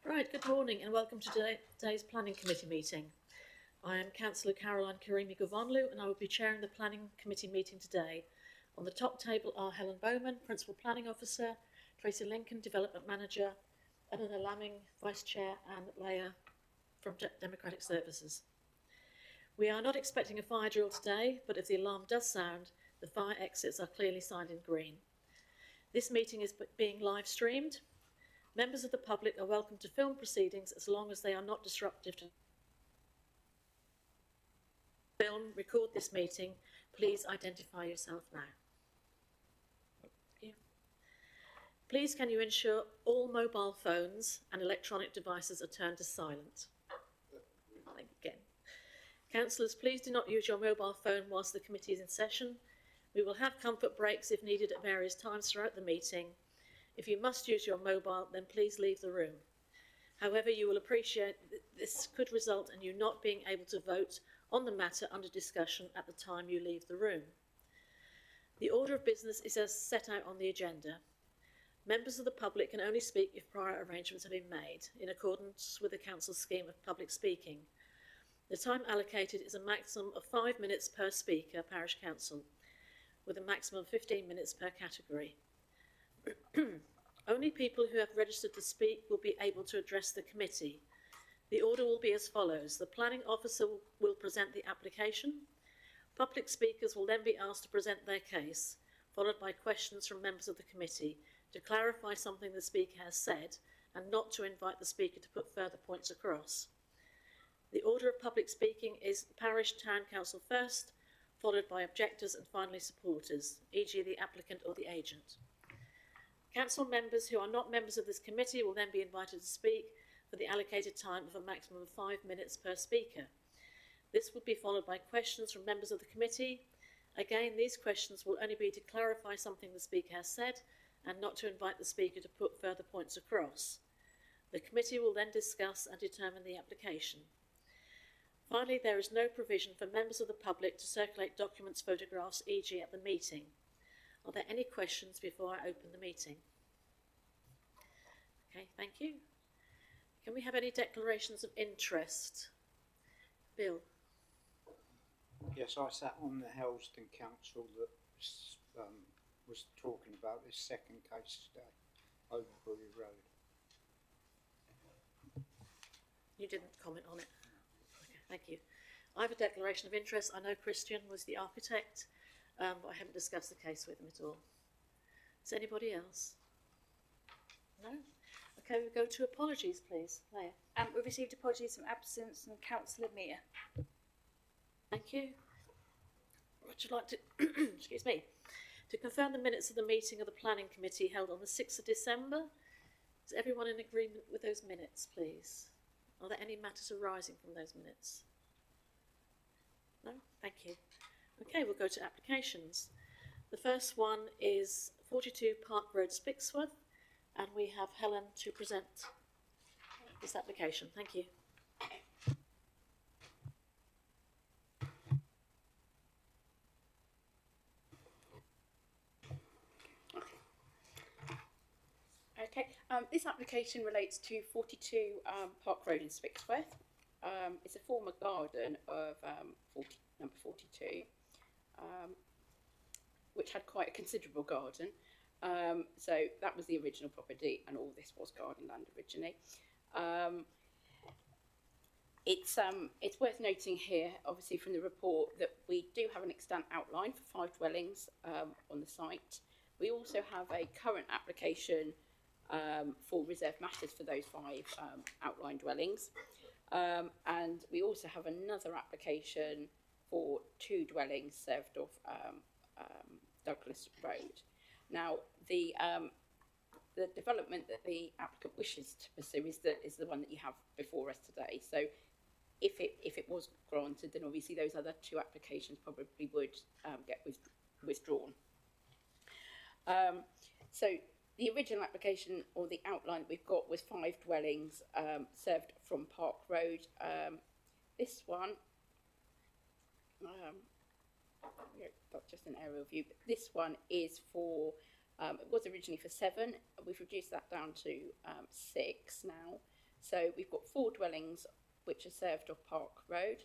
Right, good morning and welcome to today's Planning Committee meeting. I am Councillor Caroline Karimi-Govanlu and I will be chairing the Planning Committee meeting today. On the top table are Helen Bowman, Principal Planning Officer, Tracy Lincoln, Development Manager, Eleanor Lamming, Vice Chair, and Leah from Democratic Services. We are not expecting a fire drill today, but if the alarm does sound, the fire exits are clearly signed in green. This meeting is being live streamed. Members of the public are welcome to film proceedings as long as they are not disruptive to record this meeting. Please identify yourself now. Thank you. Please can you ensure all mobile phones and electronic devices are turned to silent. Again. Councillors, please do not use your mobile phone whilst the committee is in session. We will have comfort breaks if needed at various times throughout the meeting. If you must use your mobile, then please leave the room. However, you will appreciate that this could result in you not being able to vote on the matter under discussion at the time you leave the room. The order of business is as set out on the agenda. Members of the public can only speak if prior arrangements have been made, in accordance with the Council's scheme of public speaking. The time allocated is a maximum of 5 minutes per speaker, Parish Council, with a maximum of 15 minutes per category. Only people who have registered to speak will be able to address the committee. The order will be as follows. The planning officer will present the application. Public speakers will then be asked to present their case, followed by questions from members of the committee to clarify something the speaker has said and not to invite the speaker to put further points across. The order of public speaking is Parish Town Council first, followed by objectors and finally supporters, e.g. the applicant or the agent. Council members who are not members of this committee will then be invited to speak for the allocated time of a maximum of 5 minutes per speaker. This will be followed by questions from members of the committee. Again, these questions will only be to clarify something the speaker has said and not to invite the speaker to put further points across. The committee will then discuss and determine the application. Finally, there is no provision for members of the public to circulate documents, photographs, e.g. at the meeting. Are there any questions before I open the meeting? Okay, thank you. Can we have any declarations of interest? Bill? Yes, I sat on the Helston Council that was talking about this second case today, Overbury Road. You didn't comment on it? Okay, thank you. I have a declaration of interest. I know Christian was the architect, but I haven't discussed the case with him at all. Is anybody else? No? Okay, we'll go to apologies, please. Leah. We've received apologies from absence and Councillor Mear. Thank you. Would you like to, excuse me, to confirm the minutes of the meeting of the Planning Committee held on the 6th of December? Is everyone in agreement with those minutes, please? Are there any matters arising from those minutes? No? Thank you. Okay, we'll go to applications. The first one is 42 Park Road, Spixworth, and we have Helen to present this application. Thank you. Okay, this application relates to 42 Park Road in Spixworth. It's a former garden of number 42, which had quite a considerable garden. So that was the original property, and all this was garden land originally. It's worth noting here, obviously from the report, that we do have an extant outline for 5 dwellings on the site. We also have a current application for reserved matters for those 5 outline dwellings. And we also have another application for 2 dwellings served off Douglas Road. Now, the development that the applicant wishes to pursue is the one that you have before us today. So if it was granted, then obviously those other 2 applications probably would get withdrawn. So the original application, or the outline that we've got, was 5 dwellings served from Park Road. This one, that's just an aerial view, but this one is for, it was originally for 7. We've reduced that down to 6 now. So we've got 4 dwellings which are served off Park Road,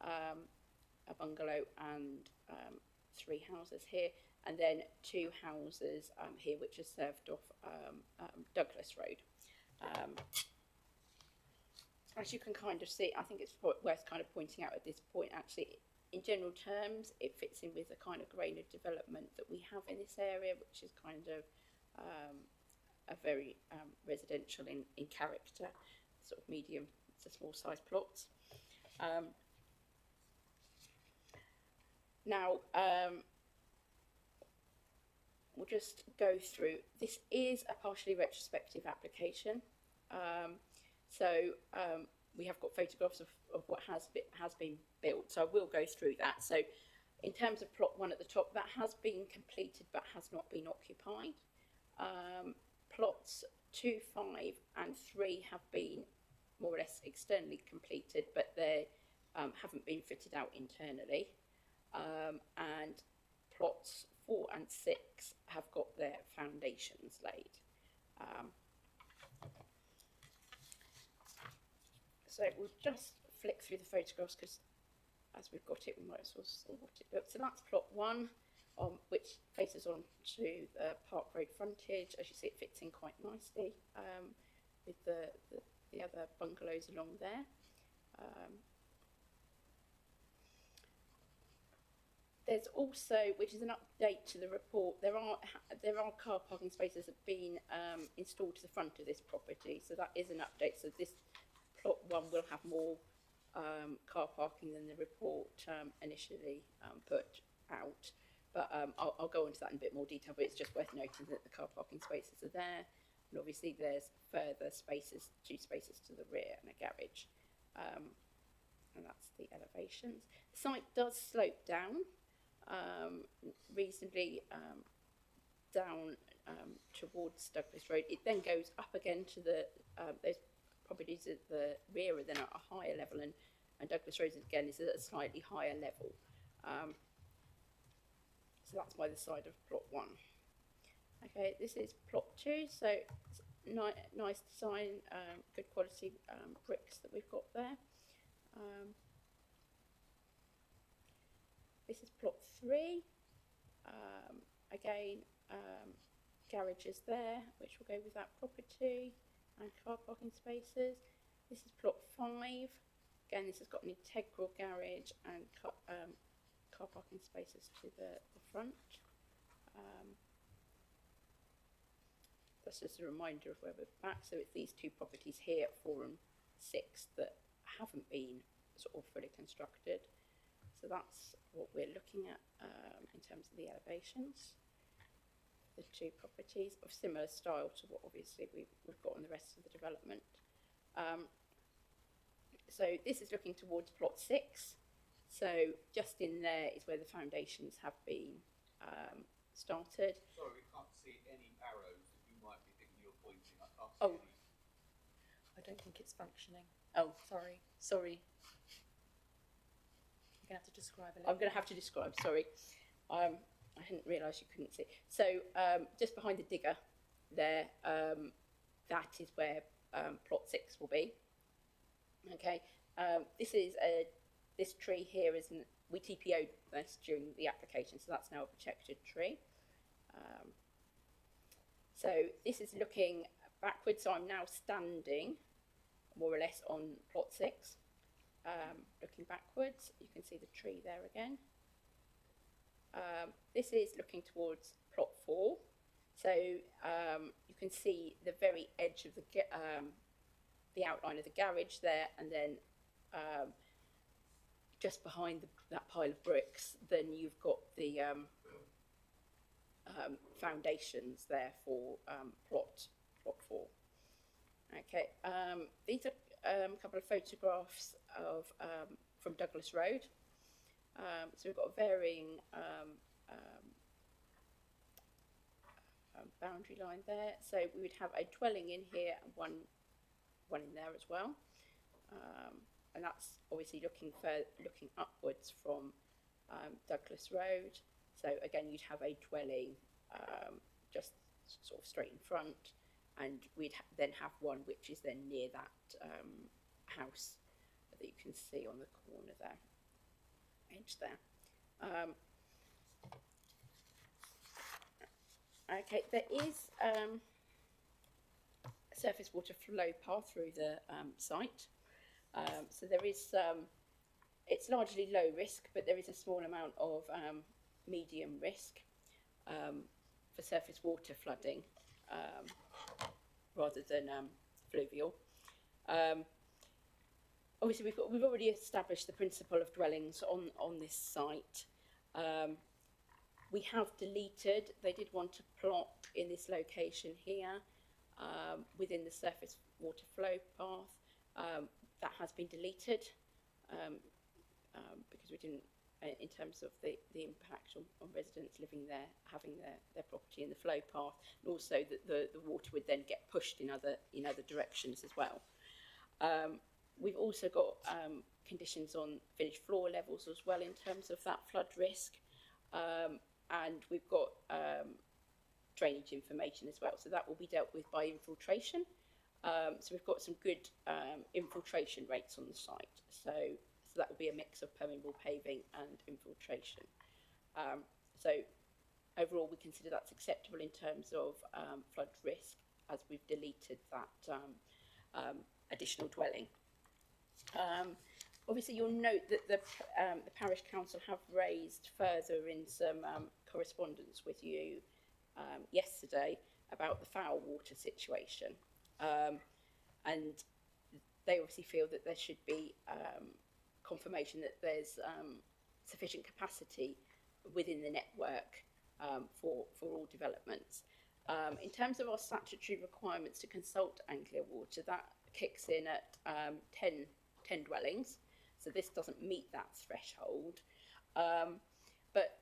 a bungalow and 3 houses here, and then 2 houses here which are served off Douglas Road. As you can kind of see, I think it's worth kind of pointing out at this point, actually, in general terms, it fits in with the kind of grain of development that we have in this area, which is kind of a very residential in character, sort of medium to small size plots. Now, we'll just go through. This is a partially retrospective application. We have got photographs of what has been built, so I will go through that. So in terms of plot 1 at the top, that has been completed but has not been occupied. Plots 2, 5 and 3 have been more or less externally completed, but they haven't been fitted out internally. And plots 4 and 6 have got their foundations laid. So we'll just flick through the photographs because as we've got it, we might as well see what it looks. So that's plot 1, which faces on to the Park Road frontage. As you see, it fits in quite nicely with the other bungalows along there. There's also, which is an update to the report, there are car parking spaces that have been installed to the front of this property, so that is an update. So this plot 1 will have more car parking than the report initially put out, but I'll go into that in a bit more detail, but it's just worth noting that the car parking spaces are there, and obviously there's further spaces, 2 spaces to the rear and a garage, and that's the elevations. The site does slope down reasonably down towards Douglas Road. It then goes up again to the those properties at the rear are then at a higher level, and Douglas Road again is at a slightly higher level. So that's by the side of plot 1. Okay, this is plot 2, so it's nice design, good quality bricks that we've got there. This is plot 3. Again, garages there, which will go with that property, and car parking spaces. This is plot 5. Again, this has got an integral garage and car parking spaces to the front. That's just a reminder of where we're back. So it's these 2 properties here, 4 and 6, that haven't been sort of fully constructed. So that's what we're looking at in terms of the elevations. The 2 properties of similar style to what obviously we've got on the rest of the development. So this is looking towards plot 6. So just in there is where the foundations have been started. Sorry, we can't see any arrows that you might be thinking you're pointing. I can't see any. I don't think it's functioning. Oh, Sorry. You're going to have to describe it. I'm going to have to describe, sorry. I didn't realise you couldn't see. So just behind the digger there, that is where plot 6 will be. Okay, this tree here we TPO'd this during the application, so that's now a protected tree. So this is looking backwards, so I'm now standing more or less on plot 6. Looking backwards, you can see the tree there again. This is looking towards plot 4, so you can see the very edge of the outline of the garage there, and then just behind that pile of bricks, then you've got the foundations there for plot 4. Okay, these are a couple of photographs of from Douglas Road. So we've got a varying boundary line there. So we would have a dwelling in here and one in there as well. And that's obviously looking upwards from Douglas Road. So again, you'd have a dwelling just sort of straight in front, and we'd then have one which is then near that house that you can see on the corner there, edge there. Okay, there is a surface water flow path through the site. So there is it's largely low risk, but there is a small amount of medium risk for surface water flooding rather than fluvial. Obviously, we've already established the principle of dwellings on this site. We have deleted. They did want to plot in this location here within the surface water flow path. That has been deleted because we didn't, in terms of the impact on residents living there, having their property in the flow path, and also that the water would then get pushed in other directions as well. We've also got conditions on finished floor levels as well in terms of that flood risk, and we've got drainage information as well. So that will be dealt with by infiltration. So we've got some good infiltration rates on the site. So that will be a mix of permeable paving and infiltration. So overall, we consider that's acceptable in terms of flood risk, as we've deleted that additional dwelling. Obviously, you'll note that the parish council have raised further in some correspondence with you yesterday about the foul water situation. And they obviously feel that there should be confirmation that there's sufficient capacity within the network for all developments. In terms of our statutory requirements to consult Anglia Water, that kicks in at 10 dwellings, so this doesn't meet that threshold. But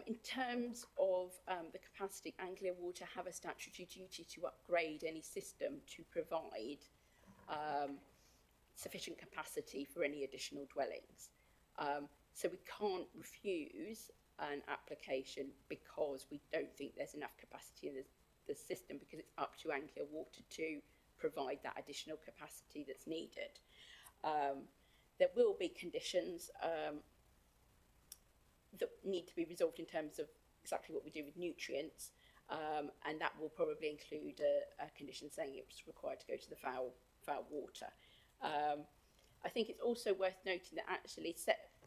in terms of the capacity, Anglia Water have a statutory duty to upgrade any system to provide sufficient capacity for any additional dwellings. So we can't refuse an application because we don't think there's enough capacity in the system, because it's up to Anglia Water to provide that additional capacity that's needed. There will be conditions that need to be resolved in terms of exactly what we do with nutrients, and that will probably include a condition saying it's required to go to the foul water. I think it's also worth noting that actually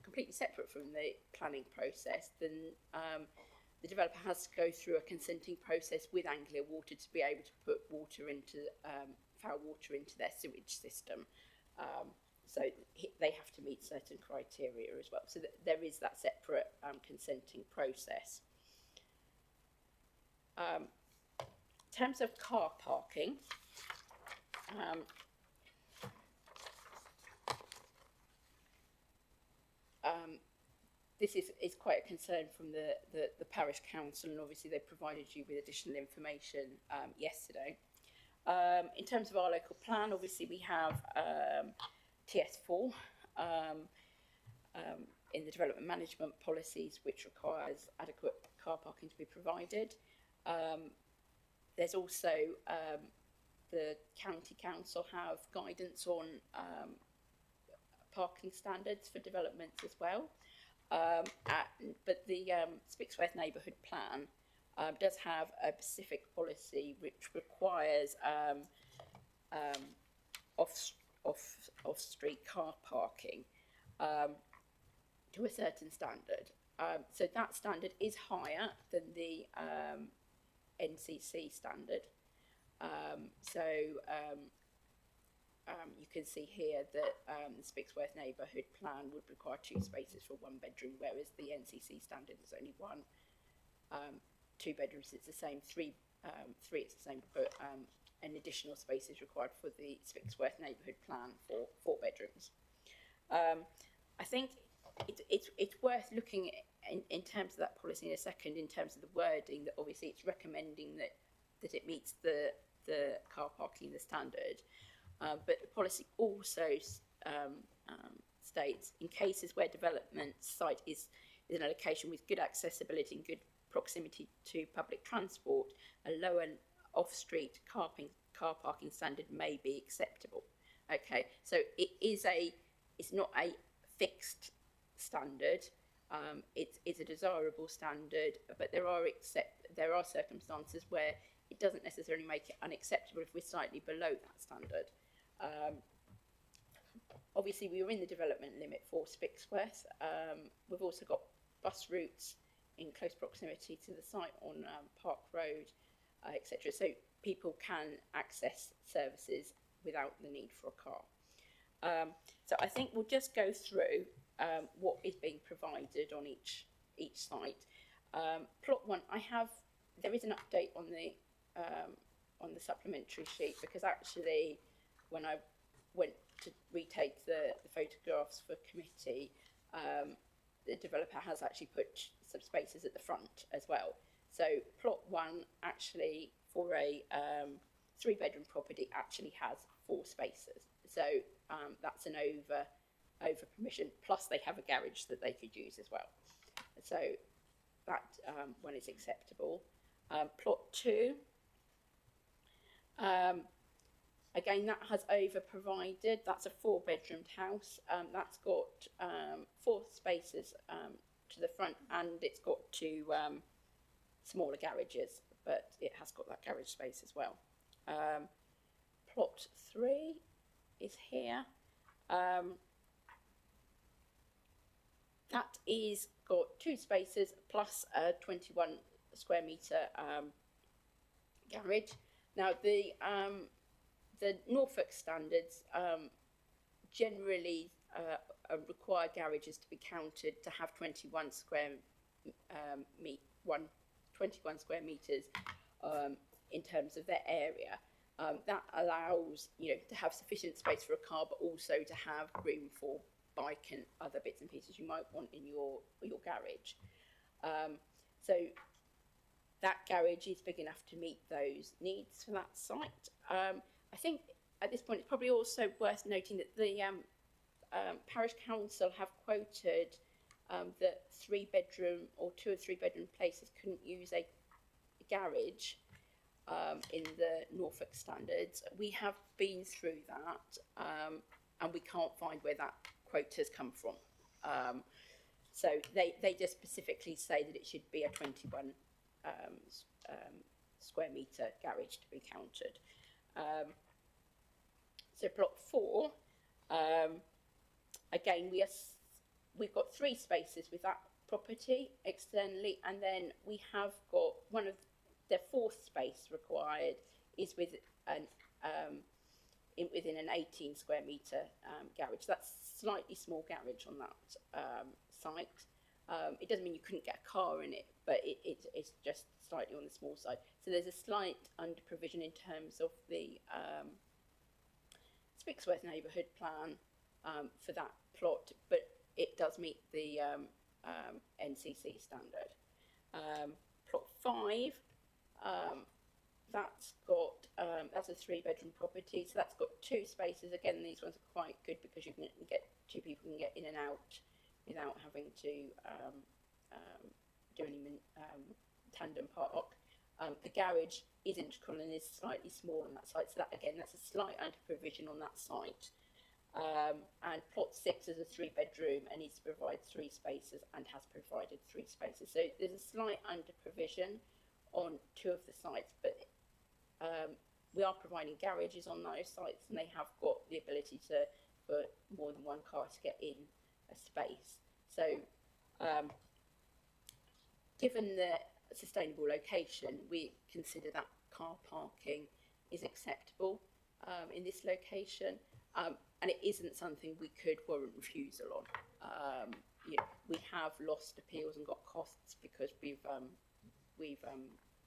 completely separate from the planning process, then the developer has to go through a consenting process with Anglia Water to be able to put water into foul water into their sewage system. So they have to meet certain criteria as well. So there is that separate consenting process. In terms of car parking, this is quite a concern from the parish council, and obviously they provided you with additional information yesterday. In terms of our local plan, obviously we have TS4 in the development management policies, which requires adequate car parking to be provided. There's also the county council have guidance on parking standards for developments as well. But the Spixworth neighbourhood plan does have a specific policy which requires off-street car parking to a certain standard. So that standard is higher than the NCC standard. You can see here that the Spixworth neighbourhood plan would require 2 spaces for 1 bedroom, whereas the NCC standard is only 1. 2 bedrooms, it's the same. 3, it's the same, but an additional space is required for the Spixworth neighbourhood plan for 4 bedrooms. I think it's worth looking at in terms of that policy in a second, in terms of the wording, that obviously it's recommending that it meets the car parking in the standard. But the policy also states, in cases where development site is in a location with good accessibility and good proximity to public transport, a lower off-street car parking standard may be acceptable. Okay, so it's not a fixed standard. It's a desirable standard, but there are circumstances where it doesn't necessarily make it unacceptable if we're slightly below that standard. Obviously, we were in the development limit for Spixworth. We've also got bus routes in close proximity to the site on Park Road, etc. So people can access services without the need for a car. So I think we'll just go through what is being provided on each site. Plot 1, there is an update on the supplementary sheet, because actually when I went to retake the photographs for committee, the developer has actually put some spaces at the front as well. So plot 1 actually for a 3-bedroom property actually has 4 spaces. So that's an over permission, plus they have a garage that they could use as well. So that one is acceptable. Plot 2, again, that has over provided. That's a 4-bedroomed house. That's got 4 spaces to the front, and it's got 2 smaller garages, but it has got that garage space as well. Plot 3 is here. That is got 2 spaces plus a 21 square metre garage. Now the Norfolk standards generally require garages to be counted to have 21 square metres in terms of their area. That allows to have sufficient space for a car, but also to have room for bike and other bits and pieces you might want in your garage. So that garage is big enough to meet those needs for that site. I think at this point it's probably also worth noting that the parish council have quoted that 3-bedroom or 2 or 3-bedroom places couldn't use a garage in the Norfolk standards. We have been through that and we can't find where that quote has come from. So they just specifically say that it should be a 21 square metre garage to be counted. So plot 4, again we've got 3 spaces with that property externally, and then we have got one of the 4th space required is with within an 18 square metre garage. That's slightly small garage on that site. It doesn't mean you couldn't get a car in it, but it's just slightly on the small side. So there's a slight under provision in terms of the Spixworth neighbourhood plan for that plot, but it does meet the NCC standard. Plot 5, that's a 3-bedroom property, so that's got 2 spaces. Again, these ones are quite good because you can get 2 people can get in and out without having to do any tandem park. The garage is integral and is slightly small on that site, so that again, that's a slight under provision on that site. And plot 6 is a 3-bedroom and needs to provide 3 spaces and has provided 3 spaces. So there's a slight under provision on 2 of the sites, but we are providing garages on those sites, and they have got the ability for more than one car to get in a space. So given the sustainable location, we consider that car parking is acceptable in this location, and it isn't something we could warrant refusal on. We have lost appeals and got costs because we've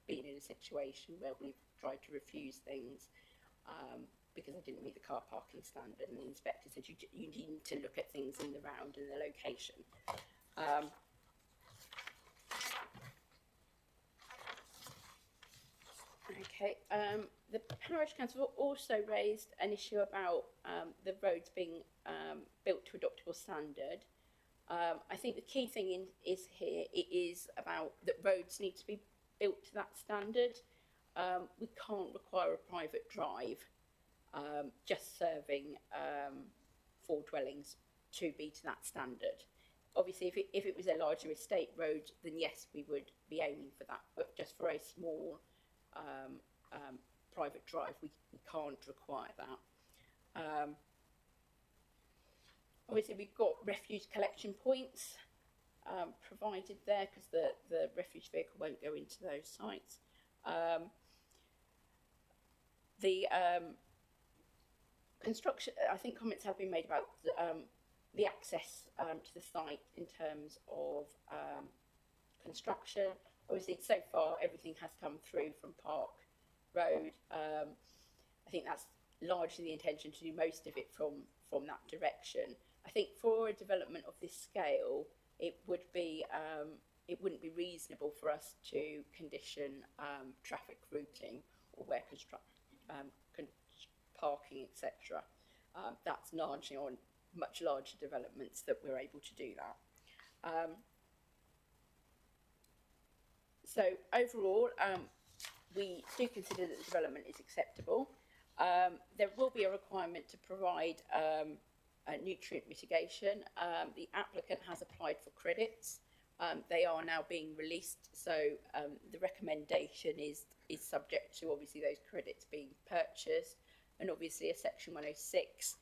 been in a situation where we've tried to refuse things because they didn't meet the car parking standard, and the inspector said you need to look at things in the round and the location. Okay, the parish council also raised an issue about the roads being built to adoptable standard. I think the key thing is here, it is about that roads need to be built to that standard. we can't require a private drive, just serving 4 dwellings to be to that standard. Obviously, if it was a larger estate road, then yes, we would be aiming for that. But just for a small private drive, we can't require that. Obviously, we've got refuse collection points provided there because the refuse vehicle won't go into those sites. The construction, I think comments have been made about the access to the site in terms of construction. Obviously, so far everything has come through from Park Road. I think that's largely the intention to do most of it from that direction. I think for a development of this scale, it wouldn't be reasonable for us to condition traffic routing or where parking, etc. That's largely on much larger developments that we're able to do that. So overall, we do consider that the development is acceptable. There will be a requirement to provide a nutrient mitigation. The applicant has applied for credits. They are now being released, so the recommendation is subject to obviously those credits being purchased, and obviously a Section 106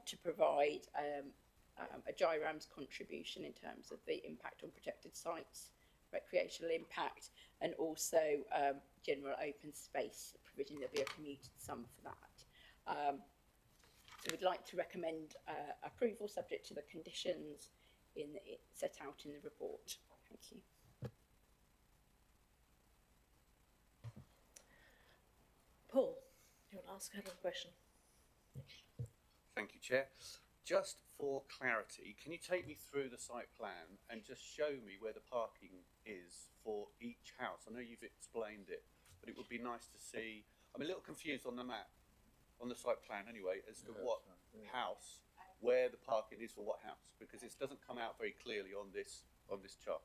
to provide a GIRAMS contribution in terms of the impact on protected sites, recreational impact, and also general open space provision. There'll be a commuted sum for that. So we'd like to recommend approval subject to the conditions set out in the report. Thank you. Paul, you want to ask Helen a question? Thank you, Chair. Just for clarity, can you take me through the site plan and just show me where the parking is for each house? I know you've explained it, but it would be nice to see. I'm a little confused on the map, on the site plan anyway, as to what house, where the parking is for what house, because it doesn't come out very clearly on this chart.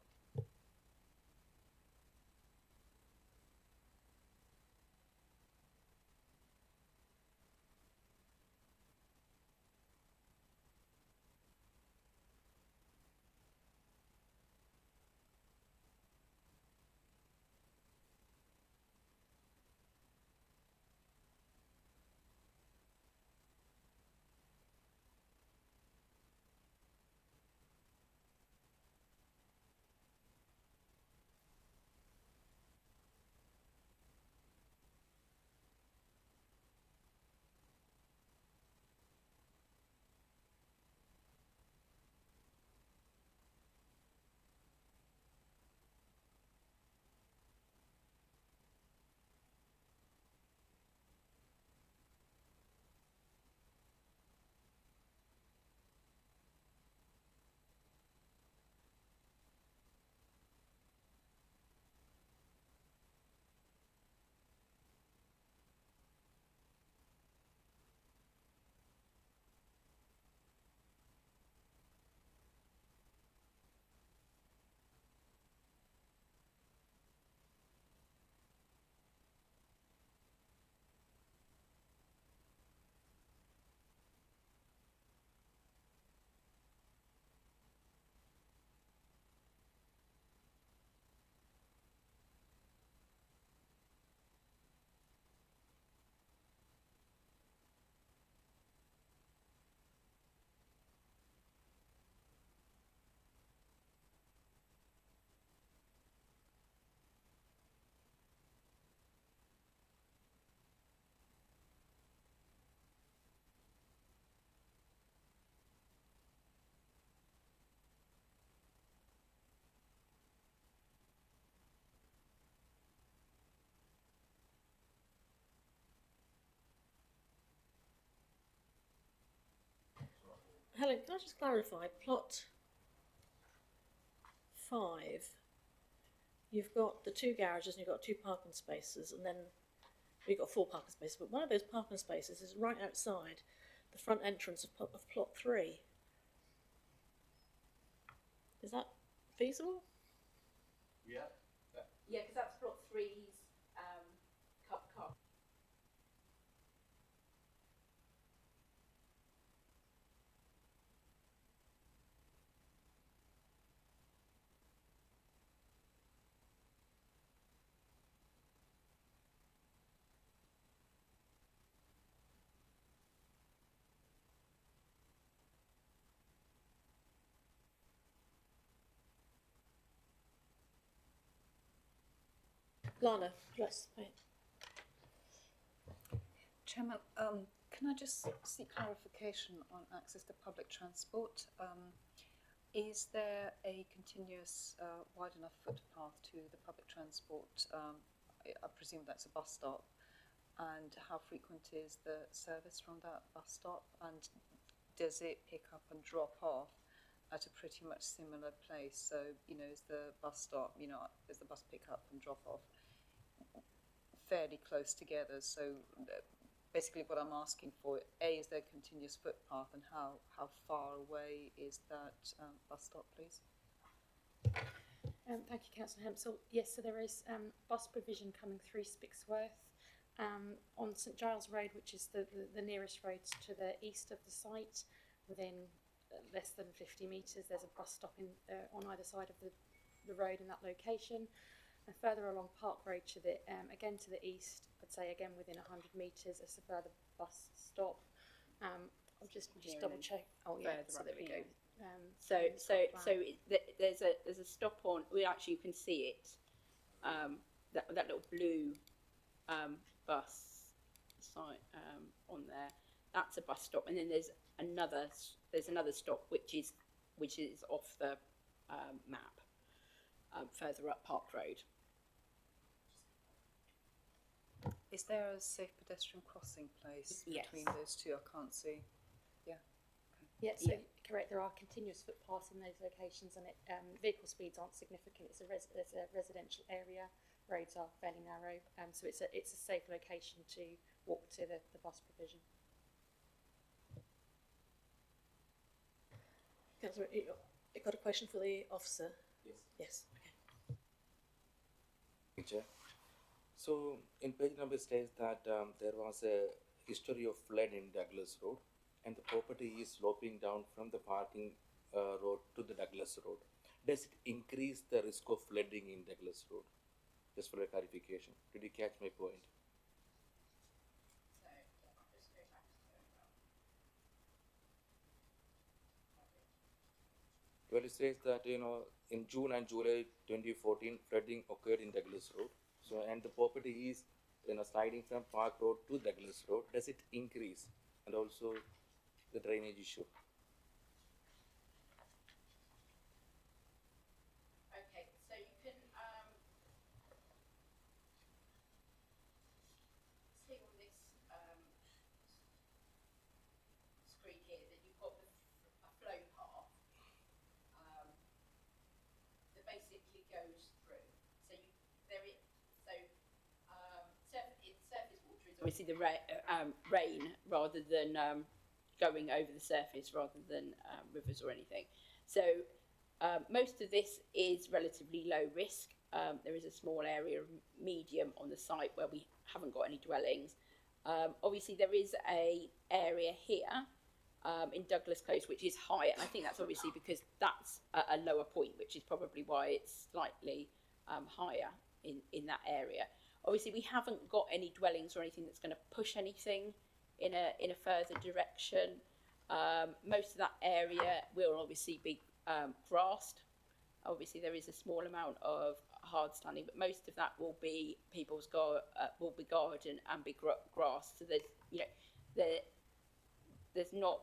Helen, can I just clarify? Plot 5, you've got the 2 garages and you've got 2 parking spaces, and then you've got 4 parking spaces, but one of those parking spaces is right outside the front entrance of plot 3. Is that feasible? Yeah. Yeah, because that's plot 3's Lana, yes. Chairman, can I just seek clarification on access to public transport? Is there a continuous wide enough footpath to the public transport? I presume that's a bus stop. And how frequent is the service from that bus stop? And does it pick up and drop off at a pretty much similar place? So, is the bus stop, is the bus pick up and drop off fairly close together? So basically what I'm asking for, A, is there a continuous footpath, and how far away is that bus stop, please? Thank you, Councillor Hempsall. Yes, so there is bus provision coming through Spixworth on St Giles Road, which is the nearest road to the east of the site. Within less than 50 metres, there's a bus stop on either side of the road in that location. And further along Park Road to the again to the east, I'd say again within 100 metres, there's a further bus stop. I'll just double check. Oh yeah, so there we go. There's a stop on. You can see it. That little blue bus site on there. That's a bus stop, and then there's another stop which is off the map. Further up Park Road. Is there a safe pedestrian crossing place between those two? I can't see. Yeah, so correct. There are continuous footpaths in those locations, and vehicle speeds aren't significant. It's a residential area. Roads are fairly narrow, so it's a safe location to walk to the bus provision. Councillor, you got a question for the officer? Yes. Yes. Okay. Chair. So in page number states that there was a history of flood in Douglas Road, and the property is sloping down from the parking road to the Douglas Road. Does it increase the risk of flooding in Douglas Road? Just for a clarification. Did you catch my point? Well, it says that in June and July 2014, flooding occurred in Douglas Road. So, and the property is sliding from Park Road to Douglas Road. Does it increase? And also the drainage issue. Okay, so you can see on this screen here that you've got a flow path that basically goes through. So surface water is obviously the rain rather than going over the surface rather than rivers or anything. So most of this is relatively low risk. There is a small area of medium on the site where we haven't got any dwellings. Obviously there is a area here in Douglas Close which is higher, and I think that's obviously because that's a lower point, which is probably why it's slightly higher in that area. Obviously we haven't got any dwellings or anything that's going to push anything in a further direction. Most of that area will obviously be grassed. Obviously there is a small amount of hard standing, but most of that will be will be garden and be grass. So there's not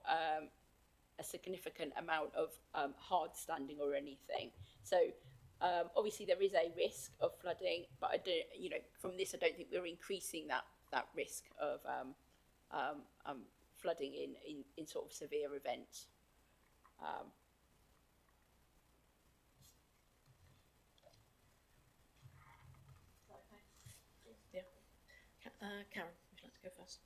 a significant amount of hard standing or anything. So obviously there is a risk of flooding, but I don't, from this I don't think we're increasing that risk of flooding in sort of severe events. Yeah. Karen, would you like to go first?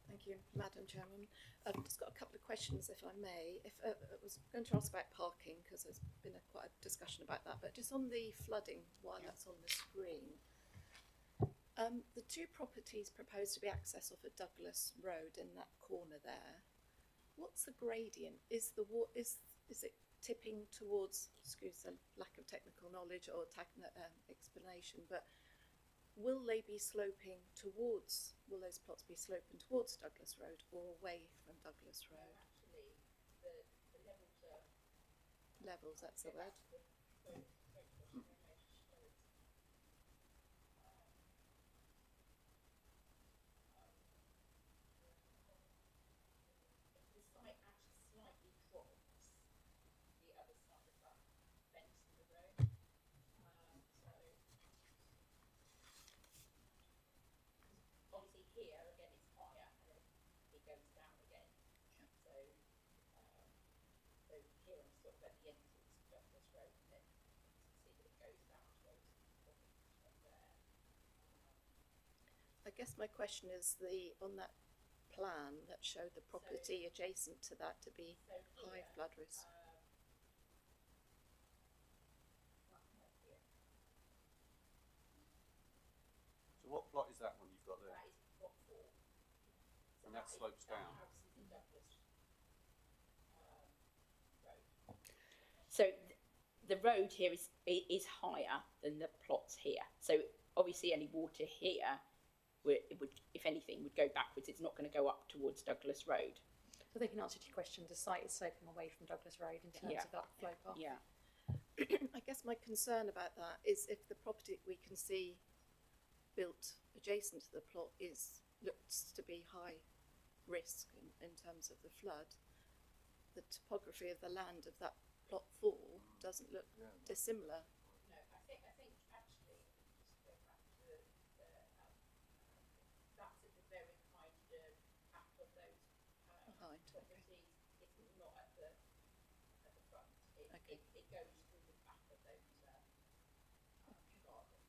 Thank you, Madam Chairman. I've just got a couple of questions, if I may. I was going to ask about parking, because there's been quite a discussion about that, but just on the flooding, while that's on the screen. The two properties proposed to be accessed off of Douglas Road in that corner there. What's the gradient? Is it tipping towards, excuse the lack of technical knowledge or explanation, but will they be sloping towards, will those plots be sloping towards Douglas Road or away from Douglas Road? Actually, the levels are... Levels, that's the word. guess my question is on that plan that showed the property adjacent to that to be high flood risk. So what plot is that one you've got there? And that slopes down. So the road here is higher than the plots here. So obviously any water here, it would, if anything, would go backwards. It's not going to go up towards Douglas Road. So I think in answer to your question, the site is sloping away from Douglas Road in terms Yeah. of that flow path. Yeah. I guess my concern about that is if the property we can see built adjacent to the plot looks to be high risk in terms of the flood, the topography of the land of that plot 4 doesn't look dissimilar. No, I think actually, just go back to that's at the very kind of back of those Behind, properties. It's not at the front. It goes through the back of those gardens.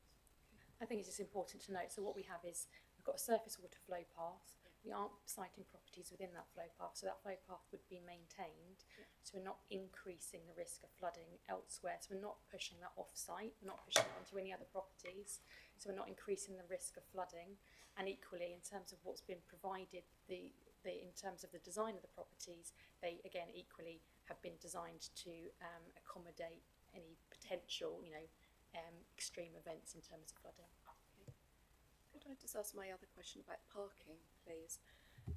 I think it's just important to note, so what we have is, we've got a surface water flow path. We aren't siting properties within that flow path, so that flow path would be maintained. So we're not increasing the risk of flooding elsewhere. So we're not pushing that off-site, we're not pushing it onto any other properties. So we're not increasing the risk of flooding. And equally, in terms of what's been provided, in terms of the design of the properties, they again equally have been designed to accommodate any potential, extreme events in terms of flooding. Could I just ask my other question about parking, please?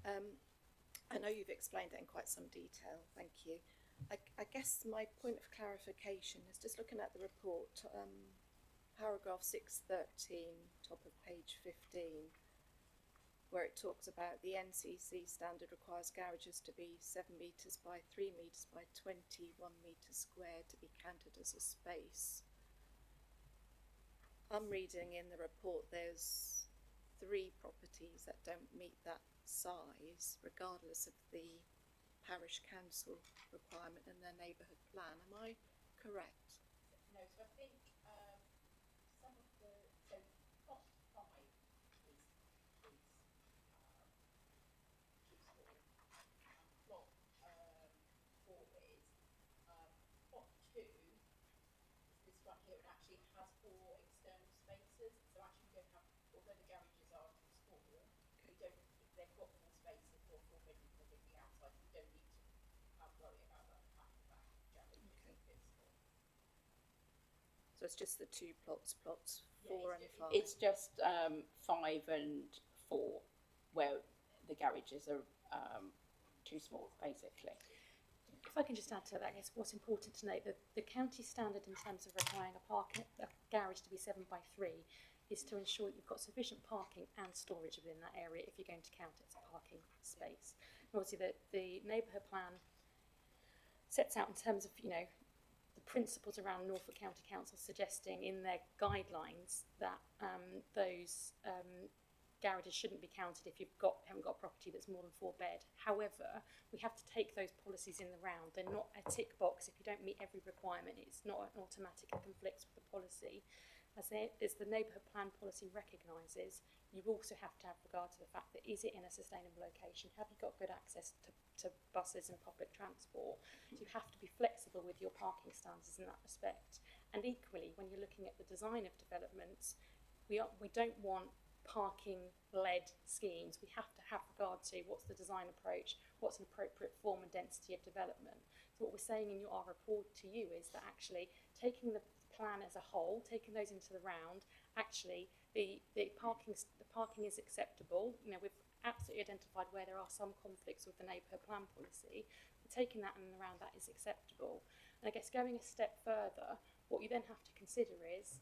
I know you've explained it in quite some detail, thank you. I guess my point of clarification is just looking at the report, paragraph 613, top of page 15, where it talks about the NCC standard requires garages to be 7 metres by 3 metres by 21 metres squared to be counted as a space. I'm reading in the report there's 3 properties that don't meet that size, regardless of the parish council requirement and their neighbourhood plan. Am I correct? No, so I think some of the plot 5 is too small. Plot 4 is plot 2 is this one here. It actually has 4 external spaces. So actually, you don't have, although the garages are too small, you don't. They've got 4 spaces for 4 bedrooms on the outside. You don't need to worry about that garage being a bit small. So it's just the 2 plots, plots 4 and 5. It's just 5 and 4 where the garages are too small, basically. If I can just add to that, I guess what's important to note that the county standard in terms of requiring a garage to be 7 by 3 is to ensure that you've got sufficient parking and storage within that area if you're going to count it as a parking space. And obviously the neighbourhood plan sets out in terms of, the principles around Norfolk County Council suggesting in their guidelines that those garages shouldn't be counted if haven't got property that's more than 4 bed. However, we have to take those policies in the round. They're not a tick box. If you don't meet every requirement, it's not an automatic, it conflicts with the policy. As the neighbourhood plan policy recognises, you also have to have regard to the fact that is it in a sustainable location? Have you got good access to buses and public transport? So you have to be flexible with your parking standards in that respect. And equally, when you're looking at the design of developments, we don't want parking-led schemes. We have to have regard to what's the design approach, what's an appropriate form and density of development. So what we're saying in our report to you is that actually taking the plan as a whole, taking those into the round, actually the parking is acceptable. We've absolutely identified where there are some conflicts with the neighbourhood plan policy. But taking that in the round, that is acceptable. And I guess going a step further, what you then have to consider is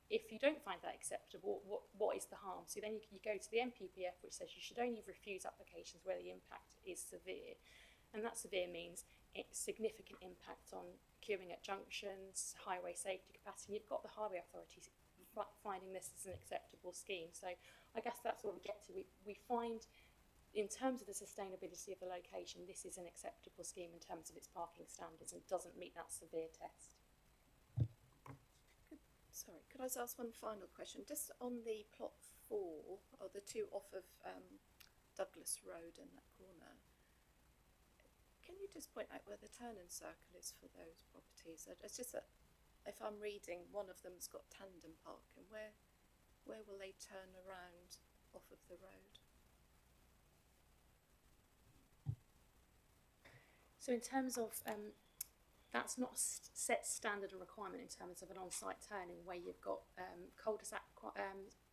if you don't find that acceptable, what is the harm? So then you go to the NPPF, which says you should only refuse applications where the impact is severe. And that severe means it's significant impact on queuing at junctions, highway safety capacity. And you've got the highway authorities finding this as an acceptable scheme. So I guess that's what we get to. We find, in terms of the sustainability of the location, this is an acceptable scheme in terms of its parking standards and doesn't meet that severe test. Sorry, could I just ask one final question? Just on the plot 4, or the two off of Douglas Road in that corner, can you just point out where the turn-in circle is for those properties? It's just that if I'm reading, one of them's got tandem parking. Where will they turn around off of the road? So in terms of, that's not a set standard and requirement in terms of an on-site turning where you've got cul-de-sac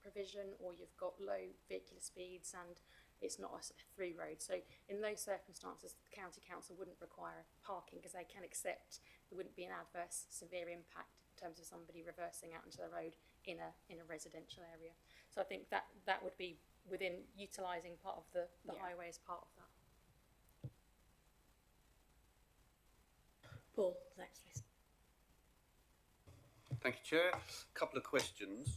provision or you've got low vehicular speeds and it's not a through road. So in those circumstances, the county council wouldn't require parking because they can accept there wouldn't be an adverse severe impact in terms of somebody reversing out into the road in a residential area. So I think that would be within utilising part of the highway as part of that. Paul, next please. Thank you, Chair. A couple of questions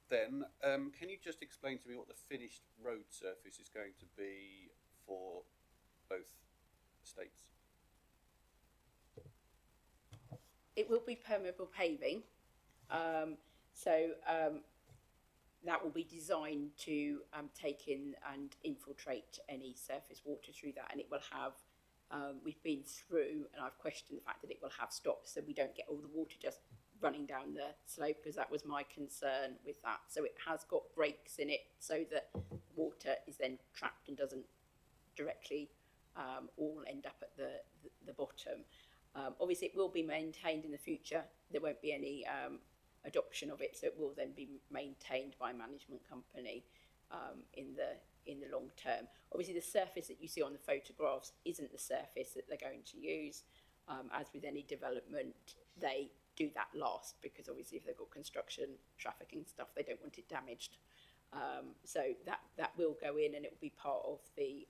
then. Can you just explain to me what the finished road surface is going to be for both estates? It will be permeable paving. That will be designed to take in and infiltrate any surface water through that, and it will have, we've been through and I've questioned the fact that it will have stops so we don't get all the water just running down the slope, because that was my concern with that. So it has got breaks in it so that water is then trapped and doesn't directly all end up at the bottom. Obviously it will be maintained in the future. There won't be any adoption of it, so it will then be maintained by a management company in the long term. Obviously the surface that you see on the photographs isn't the surface that they're going to use. As with any development, they do that last, because obviously if they've got construction, traffic and stuff, they don't want it damaged. So that will go in and it will be part of the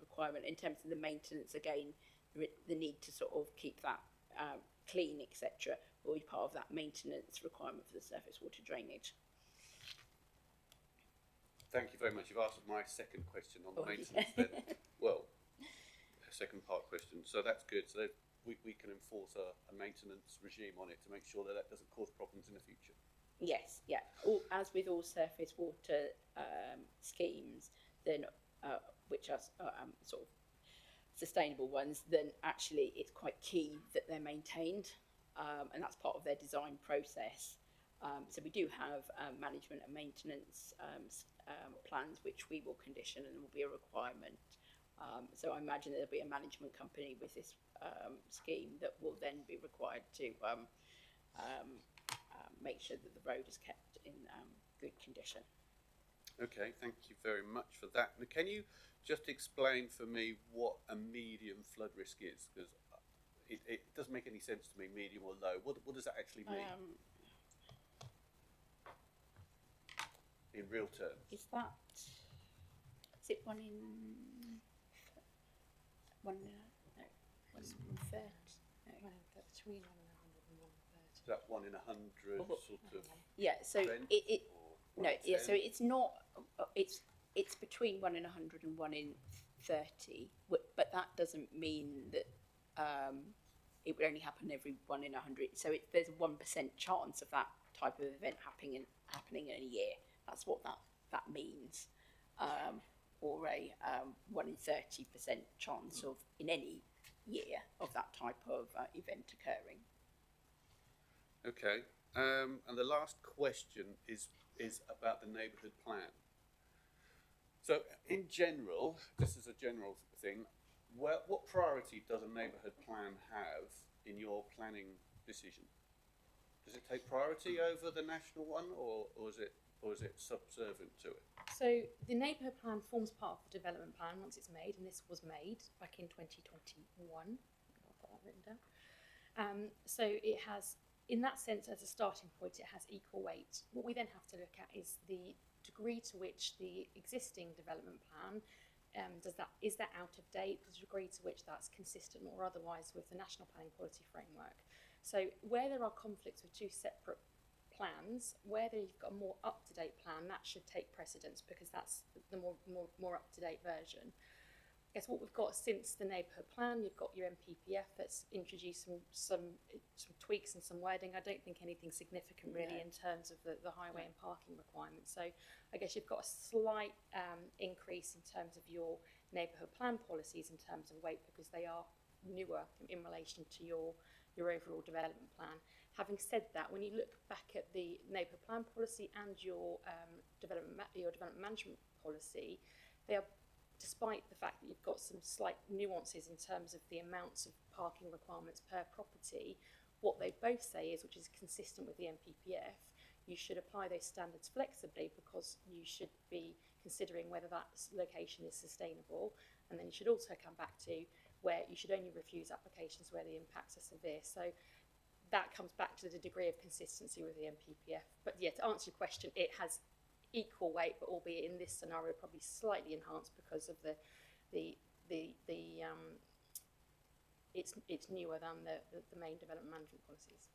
requirement. In terms of the maintenance, again, the need to sort of keep that clean, etc., will be part of that maintenance requirement for the surface water drainage. Thank you very much. You've answered my second question on the maintenance then. Well, a second part question. So that's good. So we can enforce a maintenance regime on it to make sure that that doesn't cause problems in the future. Yes, yeah. As with all surface water schemes, then which are sort of sustainable ones, then actually it's quite key that they're maintained, and that's part of their design process. So we do have management and maintenance plans which we will condition and will be a requirement. So I imagine there'll be a management company with this scheme that will then be required to make sure that the road is kept in good condition. Okay, thank you very much for that. Now, can you just explain for me what a medium flood risk is? Because it doesn't make any sense to me, medium or low. What does that actually mean in real terms? Is it one in no, what's 1/3? No. Between 1 and 100 and 130. Is that 1 in 100 sort of? Yeah, so event, it or no, yeah, 10? so it's not, it's between 1 in 100 and 1 in 30, but that doesn't mean that it would only happen every 1 in 100. So there's a 1% chance of that type of event happening in a year. That's what that means. Or a 1 in 30% chance of in any year of that type of event occurring. Okay, and the last question is about the neighbourhood plan. So in general, this is a general thing, what priority does a neighbourhood plan have in your planning decision? Does it take priority over the national one, or is it subservient to it? So the neighbourhood plan forms part of the development plan once it's made, and this was made back in 2021. I've got that written down. So it has, in that sense, as a starting point, it has equal weight. What we then have to look at is the degree to which the existing development plan is that out of date, the degree to which that's consistent or otherwise with the National Planning Policy Framework. So where there are conflicts with two separate plans, whether you've got a more up-to-date plan, that should take precedence because that's the more up-to-date version. guess what we've got since the neighbourhood plan, you've got your MPPF that's introduced some tweaks and some wording. I don't think anything significant really in terms of the highway and parking requirements. So I guess you've got a slight increase in terms of your neighbourhood plan policies in terms of weight, because they are newer in relation to your overall development plan. Having said that, when you look back at the neighbourhood plan policy and your development management policy, they are, despite the fact that you've got some slight nuances in terms of the amounts of parking requirements per property, what they both say is, which is consistent with the MPPF, you should apply those standards flexibly, because you should be considering whether that location is sustainable, and then you should also come back to where you should only refuse applications where the impacts are severe. So that comes back to the degree of consistency with the MPPF. But yeah, to answer your question, it has equal weight, but albeit in this scenario probably slightly enhanced because of it's newer than the main development management policies.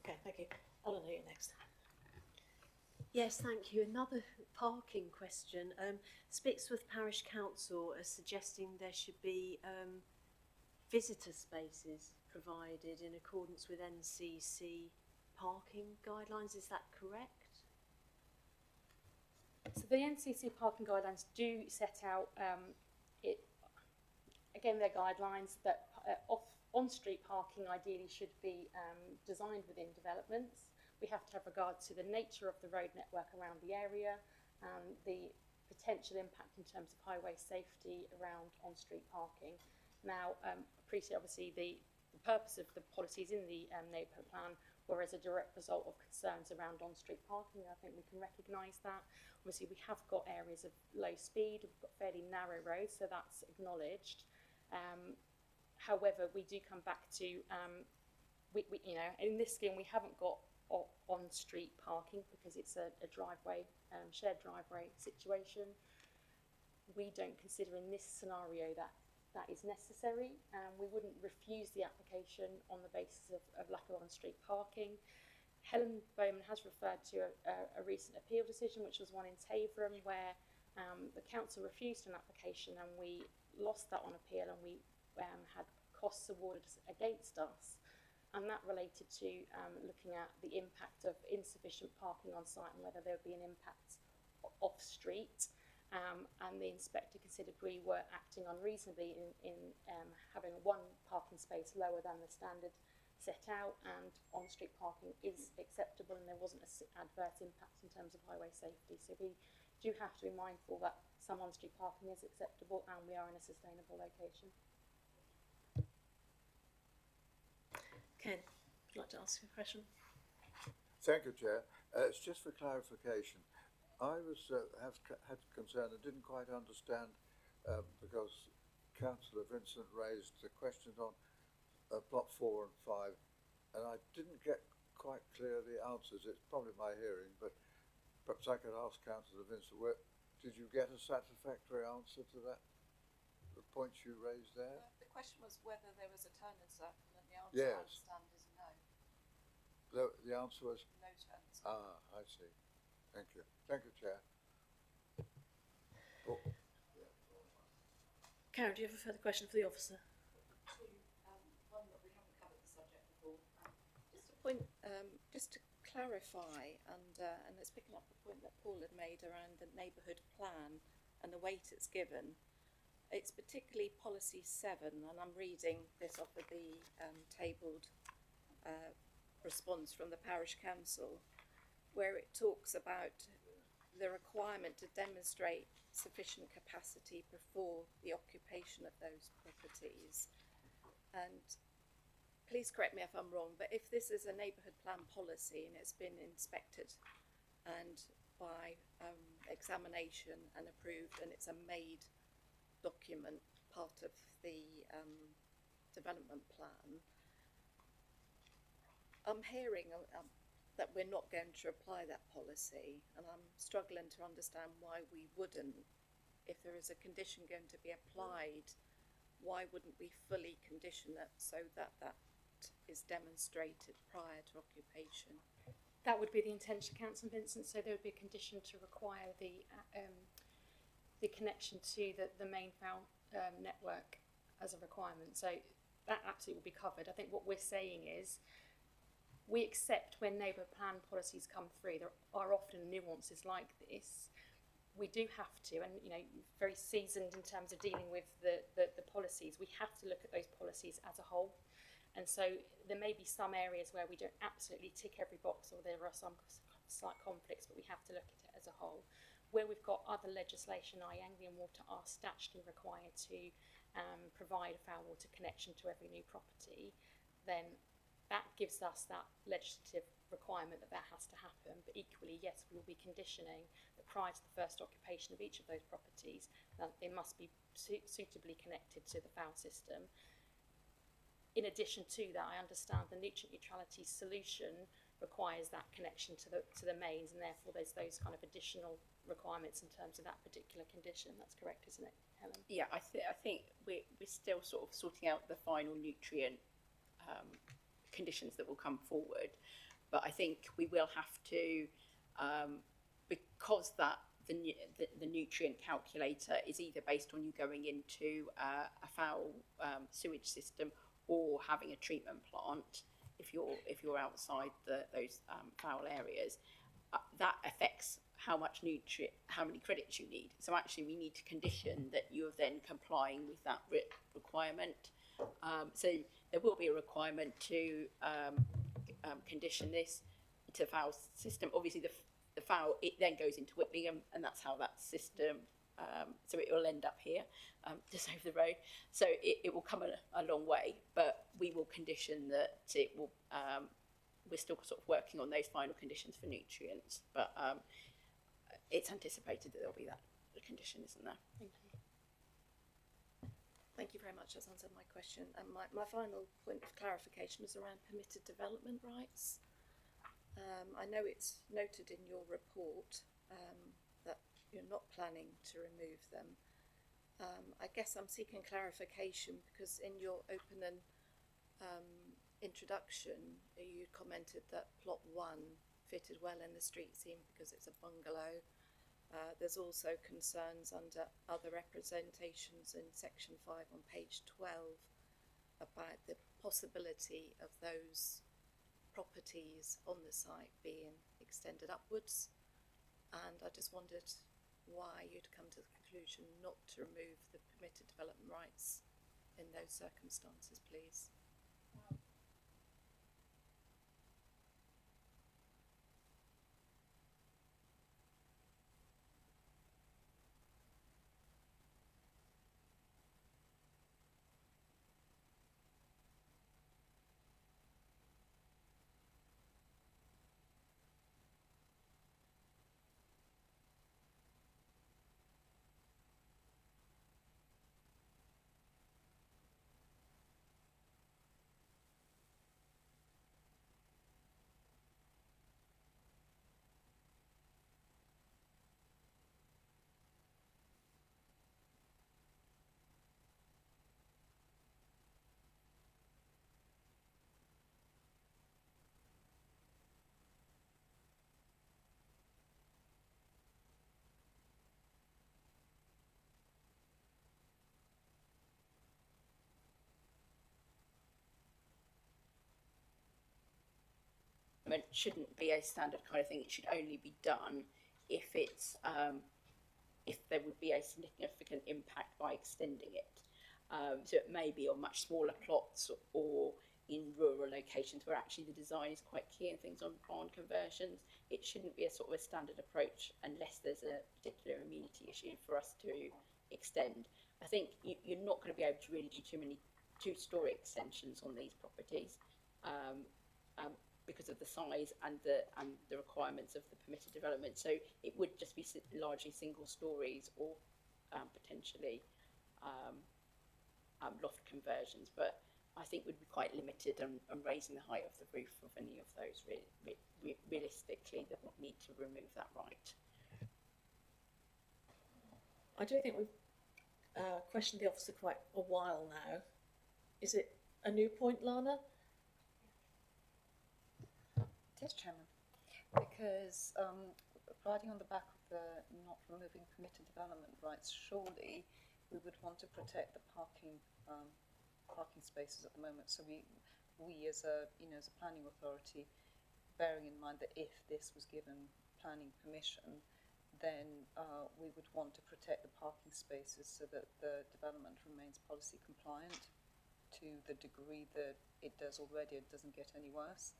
Okay, thank you. Eleanor, you're next. Yes, thank you. Another parking question. Spixworth Parish Council are suggesting there should be visitor spaces provided in accordance with NCC parking guidelines. Is that correct? So the NCC parking guidelines do set out, again, they're guidelines that on-street parking ideally should be designed within developments. We have to have regard to the nature of the road network around the area and the potential impact in terms of highway safety around on-street parking. Now, appreciate obviously the purpose of the policies in the neighbourhood plan were as a direct result of concerns around on-street parking. I think we can recognise that. Obviously, we have got areas of low speed, we've got fairly narrow roads, so that's acknowledged. However, we do come back to, you know, in this scheme we haven't got on-street parking because it's a driveway, shared driveway situation. We don't consider in this scenario that is necessary, and we wouldn't refuse the application on the basis of lack of on-street parking. Helen Bowman has referred to a recent appeal decision, which was one in Taverham, where the council refused an application and we lost that on appeal, and we had costs awarded against us. And that related to looking at the impact of insufficient parking on site and whether there would be an impact off street. And the inspector considered we were acting unreasonably in having one parking space lower than the standard set out, and on-street parking is acceptable and there wasn't an adverse impact in terms of highway safety. So we do have to be mindful that some on-street parking is acceptable and we are in a sustainable location. Ken, would you like to ask a question? Thank you, Chair. It's just for clarification. I had concern. I didn't quite understand because Councillor Vincent raised the questions on plot 4 and 5, and I didn't get quite clear the answers. It's probably my hearing, but perhaps I could ask Councillor Vincent, did you get a satisfactory answer to that? The points you raised there? The question was whether there was a turn-in circle, and the answer Yes. I understand is no. The answer was No turn-in circle. I see. Thank you. Thank you, Chair. Oh. Karen, do you have a further question for the officer? One that we haven't covered the subject before. Just a point, just to clarify, and it's picking up the point that Paul had made around the neighbourhood plan and the weight it's given. It's particularly policy 7, and I'm reading this off of the tabled response from the parish council, where it talks about the requirement to demonstrate sufficient capacity before the occupation of those properties. And please correct me if I'm wrong, but if this is a neighbourhood plan policy and it's been inspected and by examination and approved, and it's a made document, part of the development plan, I'm hearing that we're not going to apply that policy, and I'm struggling to understand why we wouldn't. If there is a condition going to be applied, why wouldn't we fully condition it so that that is demonstrated prior to occupation? That would be the intention, Councillor Vincent. So there would be a condition to require the the connection to the main foul network as a requirement. So that absolutely will be covered. I think what we're saying is we accept when neighbourhood plan policies come through, there are often nuances like this. We do have to, and you know, very seasoned in terms of dealing with the policies, we have to look at those policies as a whole. And so there may be some areas where we don't absolutely tick every box, or there are some slight conflicts, but we have to look at it as a whole. Where we've got other legislation, i.e. Anglian Water are statutorily required to provide a foul water connection to every new property, then that gives us that legislative requirement that has to happen. But equally, yes, we will be conditioning that prior to the first occupation of each of those properties, that it must be suitably connected to the foul system. In addition to that, I understand the nutrient neutrality solution requires that connection to the mains, and therefore there's those kind of additional requirements in terms of that particular condition. That's correct, isn't it, Helen? Yeah, I think we're still sort of sorting out the final nutrient conditions that will come forward, but I think we will have to, because that the nutrient calculator is either based on you going into a foul sewage system or having a treatment plant if you're outside those foul areas, that affects how many credits you need. So actually we need to condition that you're then complying with that requirement. So there will be a requirement to condition this to foul system. Obviously the foul, it then goes into Whitlingham, and that's how that system, so it will end up here, just over the road. So it will come a long way, but we will condition that it will, we're still sort of working on those final conditions for nutrients, but it's anticipated that there'll be that condition, isn't there? Thank you. Thank you very much. That's answered my question. And my final point of clarification was around permitted development rights. I know it's noted in your report that you're not planning to remove them. I guess I'm seeking clarification because in your opening introduction, you commented that plot 1 fitted well in the street scene because it's a bungalow. There's also concerns under other representations in section 5 on page 12 about the possibility of those properties on the site being extended upwards, and I just wondered why you'd come to the conclusion not to remove the permitted development rights in those circumstances, please. Shouldn't be a standard kind of thing. It should only be done if it's if there would be a significant impact by extending it. So it may be on much smaller plots or in rural locations where actually the design is quite key and things on barn conversions. It shouldn't be a sort of a standard approach unless there's a particular amenity issue for us to extend. I think you're not going to be able to really do too many two-storey extensions on these properties. Because of the size and the requirements of the permitted development. So it would just be largely single stories or potentially loft conversions, but I think we'd be quite limited on raising the height of the roof of any of those. Realistically, they would need to remove that right. I do think we've questioned the officer quite a while now. Is it a new point, Lana? Yes, Chairman, because riding on the back of not removing permitted development rights, surely we would want to protect the parking spaces at the moment. So we as a as a planning authority, bearing in mind that if this was given planning permission, then we would want to protect the parking spaces so that the development remains policy compliant to the degree that it does already. It doesn't get any worse.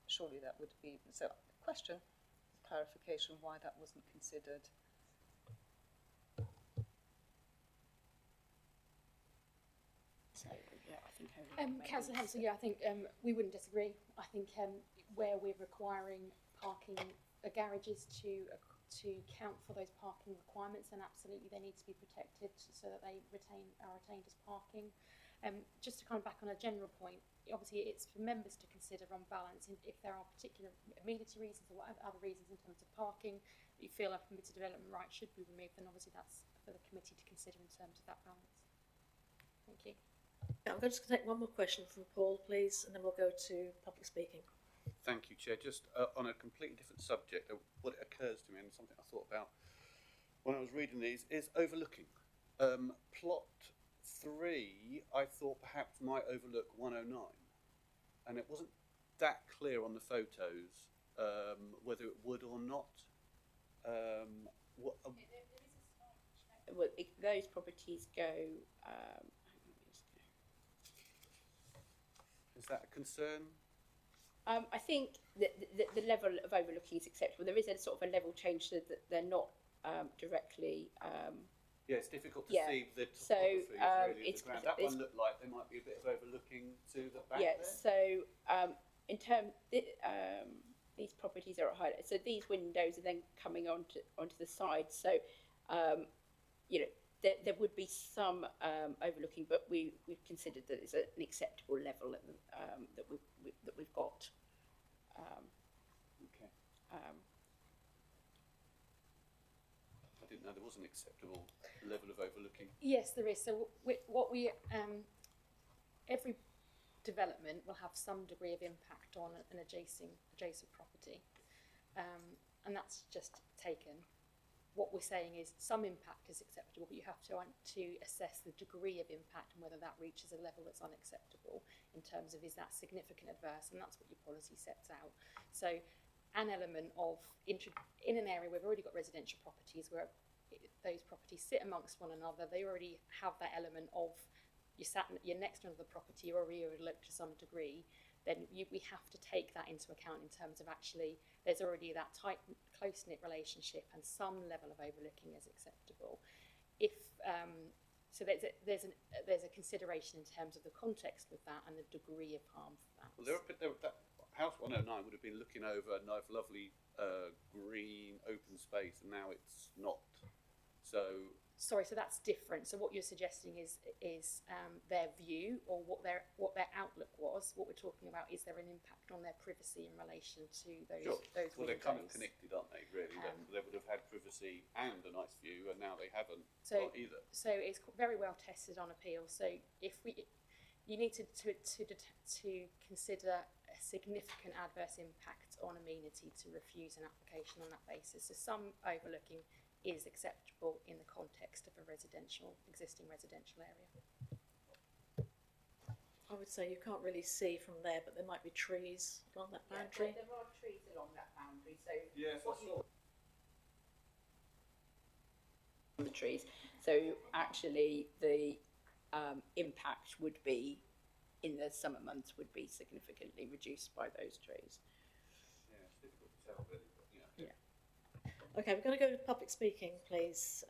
Surely that would be so. Question, clarification, why that wasn't considered. So yeah, I think. Councillor Hampson, yeah, I think we wouldn't disagree. I think where we're requiring parking garages to count for those parking requirements, then absolutely they need to be protected so that they are retained as parking. Just to kind of back on a general point, obviously it's for members to consider on balance if there are particular amenity reasons or whatever other reasons in terms of parking that you feel a permitted development right should be removed, then obviously that's for the committee to consider in terms of that balance. Thank you. I'm going to take one more question from Paul, please, and then we'll go to public speaking. Thank you, Chair. Just on a completely different subject, what occurs to me and something I thought about when I was reading these is overlooking. Plot 3, I thought perhaps might overlook 109, and it wasn't that clear on the photos whether it would or not. Well, those properties go. Is that a concern? I think the level of overlooking is acceptable. There is a sort of a level change so that they're not directly. Yeah, it's difficult to yeah. see the So, topography really it's- of the ground. That it's- one looked like there might be a bit of overlooking to the back Yeah. there. So in terms, these properties are at high. So these windows are then coming onto the side. So there would be some overlooking, but we've considered that it's an acceptable level that we've got. Okay. I didn't know there was an acceptable level of overlooking. Yes, there is. So every development will have some degree of impact on an adjacent property, and that's just taken. What we're saying is some impact is acceptable, but you have to assess the degree of impact and whether that reaches a level that's unacceptable in terms of is that significant adverse, and that's what your policy sets out. So an element of in an area where we've already got residential properties where those properties sit amongst one another, they already have that element of you're next to another property, you're already overlooked to some degree, then we have to take that into account in terms of actually there's already that tight, close-knit relationship and some level of overlooking is acceptable. So there's a consideration in terms of the context of that and the degree of harm for that. Well, that House 109 would have been looking over a nice, lovely green open space, and now it's not. So. Sorry, so that's different. So what you're suggesting is their view or what their outlook was. What we're talking about is there an impact on their privacy in relation to those Sure. those well, windows? they're kind of connected, aren't they? Really, they would have had privacy and a nice view, and now they haven't got either. So it's very well tested on appeal. So you need to consider a significant adverse impact on amenity to refuse an application on that basis. So some overlooking is acceptable in the context of a existing residential area. I would say you can't really see from there, but there might be trees along that boundary. There are trees along that boundary, so Yes, I saw. the trees. So actually, the impact would be in the summer months would be significantly reduced by those trees. Yeah, it's difficult to tell, really, but yeah. Okay, we're going to go to public speaking, please.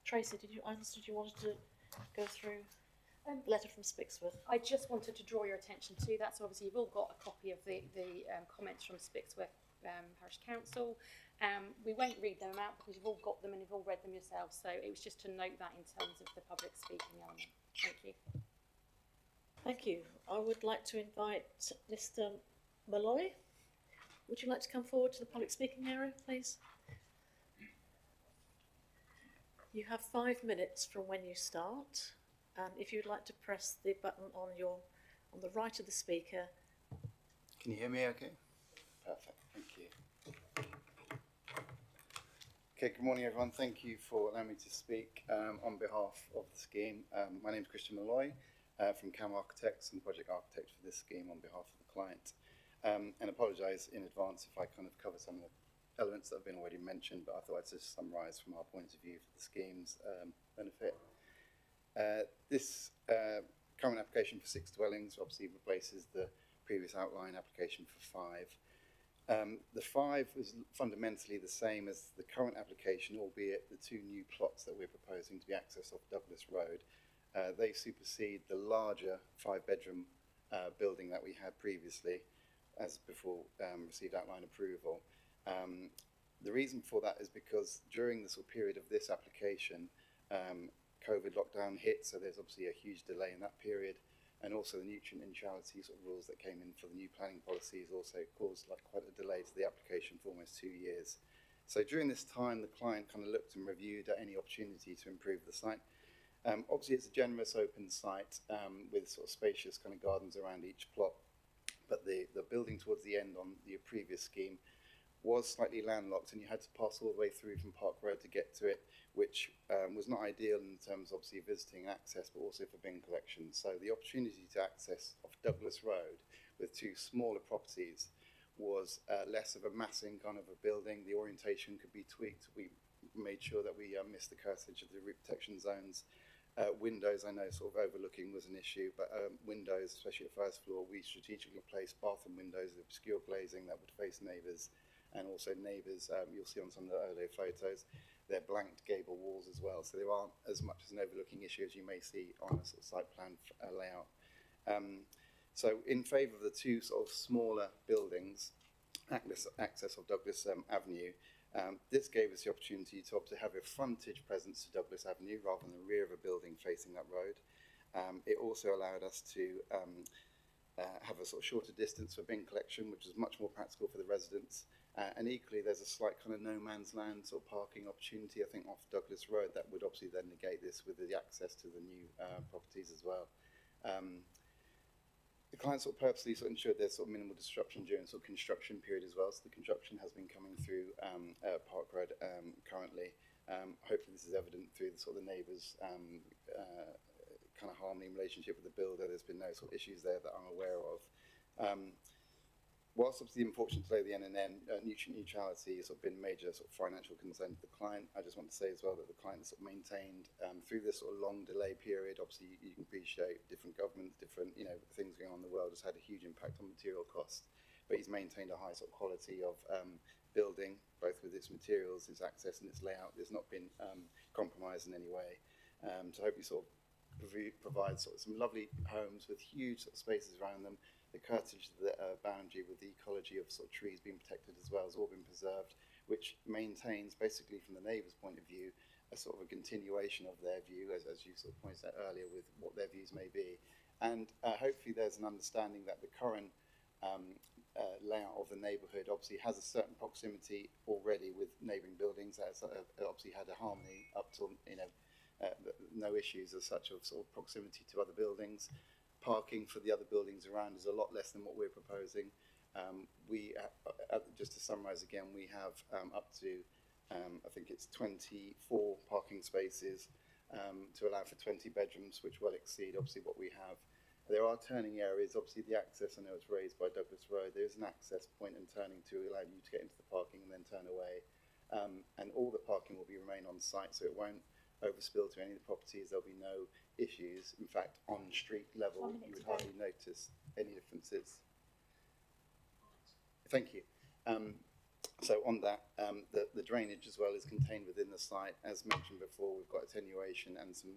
Tracy, I understood you wanted to go through a letter from Spixworth. I just wanted to draw your attention to that. So obviously you've all got a copy of the comments from Spixworth Parish Council. We won't read them out because you've all got them and you've all read them yourselves. So it was just to note that in terms of the public speaking element. Thank you. Thank you. I would like to invite Mr. Malloy. Would you like to come forward to the public speaking area, please? You have 5 minutes from when you start, and if you'd like to press the button on the right of the speaker. Can you hear me okay? Perfect, thank you. Okay, good morning everyone. Thank you for allowing me to speak on behalf of the scheme. My name is Christian Malloy from CAM Architects and Project Architect for this scheme on behalf of the client. And apologise in advance if I kind of cover some of the elements that have been already mentioned, but I thought I'd just summarise from our point of view for the scheme's benefit. This current application for 6 dwellings obviously replaces the previous outline application for 5. The 5 was fundamentally the same as the current application, albeit the 2 new plots that we're proposing to be accessed off Douglas Road, they supersede the larger 5-bedroom building that we had previously, as before received outline approval. The reason for that is because during the sort of period of this application, COVID lockdown hit, so there's obviously a huge delay in that period. And also the nutrient neutrality sort of rules that came in for the new planning policies also caused like quite a delay to the application for almost 2 years. So during this time, the client kind of looked and reviewed at any opportunity to improve the site. Obviously, it's a generous open site with sort of spacious kind of gardens around each plot. But the building towards the end on the previous scheme was slightly landlocked, and you had to pass all the way through from Park Road to get to it, which was not ideal in terms of obviously visiting access, but also for bin collection. So the opportunity to access off Douglas Road with 2 smaller properties was less of a massing kind of a building. The orientation could be tweaked. We made sure that we missed the cursage of the root protection zones. Windows, I know sort of overlooking was an issue, but windows, especially at first floor, we strategically placed bathroom windows with obscure glazing that would face neighbours. And also neighbours, you'll see on some of the earlier photos, they're blanked gable walls as well. So there aren't as much as an overlooking issue as you may see on a sort of site plan layout. So in favour of the 2 sort of smaller buildings, access of Douglas Avenue, this gave us the opportunity to obviously have a frontage presence to Douglas Avenue rather than the rear of a building facing that road. It also allowed us to have a sort of shorter distance for bin collection, which is much more practical for the residents. And equally, there's a slight kind of no man's land sort of parking opportunity, I think, off Douglas Road that would obviously then negate this with the access to the new properties as well. The client sort of purposely sort of ensured there's sort of minimal disruption during sort of construction period as well. So the construction has been coming through Park Road currently. Hopefully this is evident through the sort of the neighbours' kind of harmony relationship with the builder. There's been no sort of issues there that I'm aware of. Whilst obviously the unfortunate delay of the NNN, nutrient neutrality has sort of been a major sort of financial concern to the client. I just want to say as well that the client has sort of maintained through this sort of long delay period. Obviously, you can appreciate different governments, different things going on in the world has had a huge impact on material costs. But he's maintained a high sort of quality of building, both with its materials, its access, and its layout. There's not been compromised in any way. So I hope you sort of provide sort of some lovely homes with huge sort of spaces around them. The curtilage of the boundary with the ecology of sort of trees being protected as well has all been preserved, which maintains basically from the neighbours' point of view a sort of a continuation of their view, as you sort of pointed out earlier, with what their views may be. And hopefully there's an understanding that the current layout of the neighbourhood obviously has a certain proximity already with neighbouring buildings. That's obviously had a harmony up till no issues as such of sort of proximity to other buildings. Parking for the other buildings around is a lot less than what we're proposing. Just to summarise again, we have up to, I think it's 24 parking spaces to allow for 20 bedrooms, which will exceed obviously what we have. There are turning areas, obviously the access, I know it's raised by Douglas Road, there is an access point and turning to allow you to get into the parking and then turn away. And all the parking will remain on site, so it won't overspill to any of the properties. There'll be no issues. In fact, on street level, you would hardly notice any differences. Thank you. So on that, the drainage as well is contained within the site. As mentioned before, we've got attenuation and some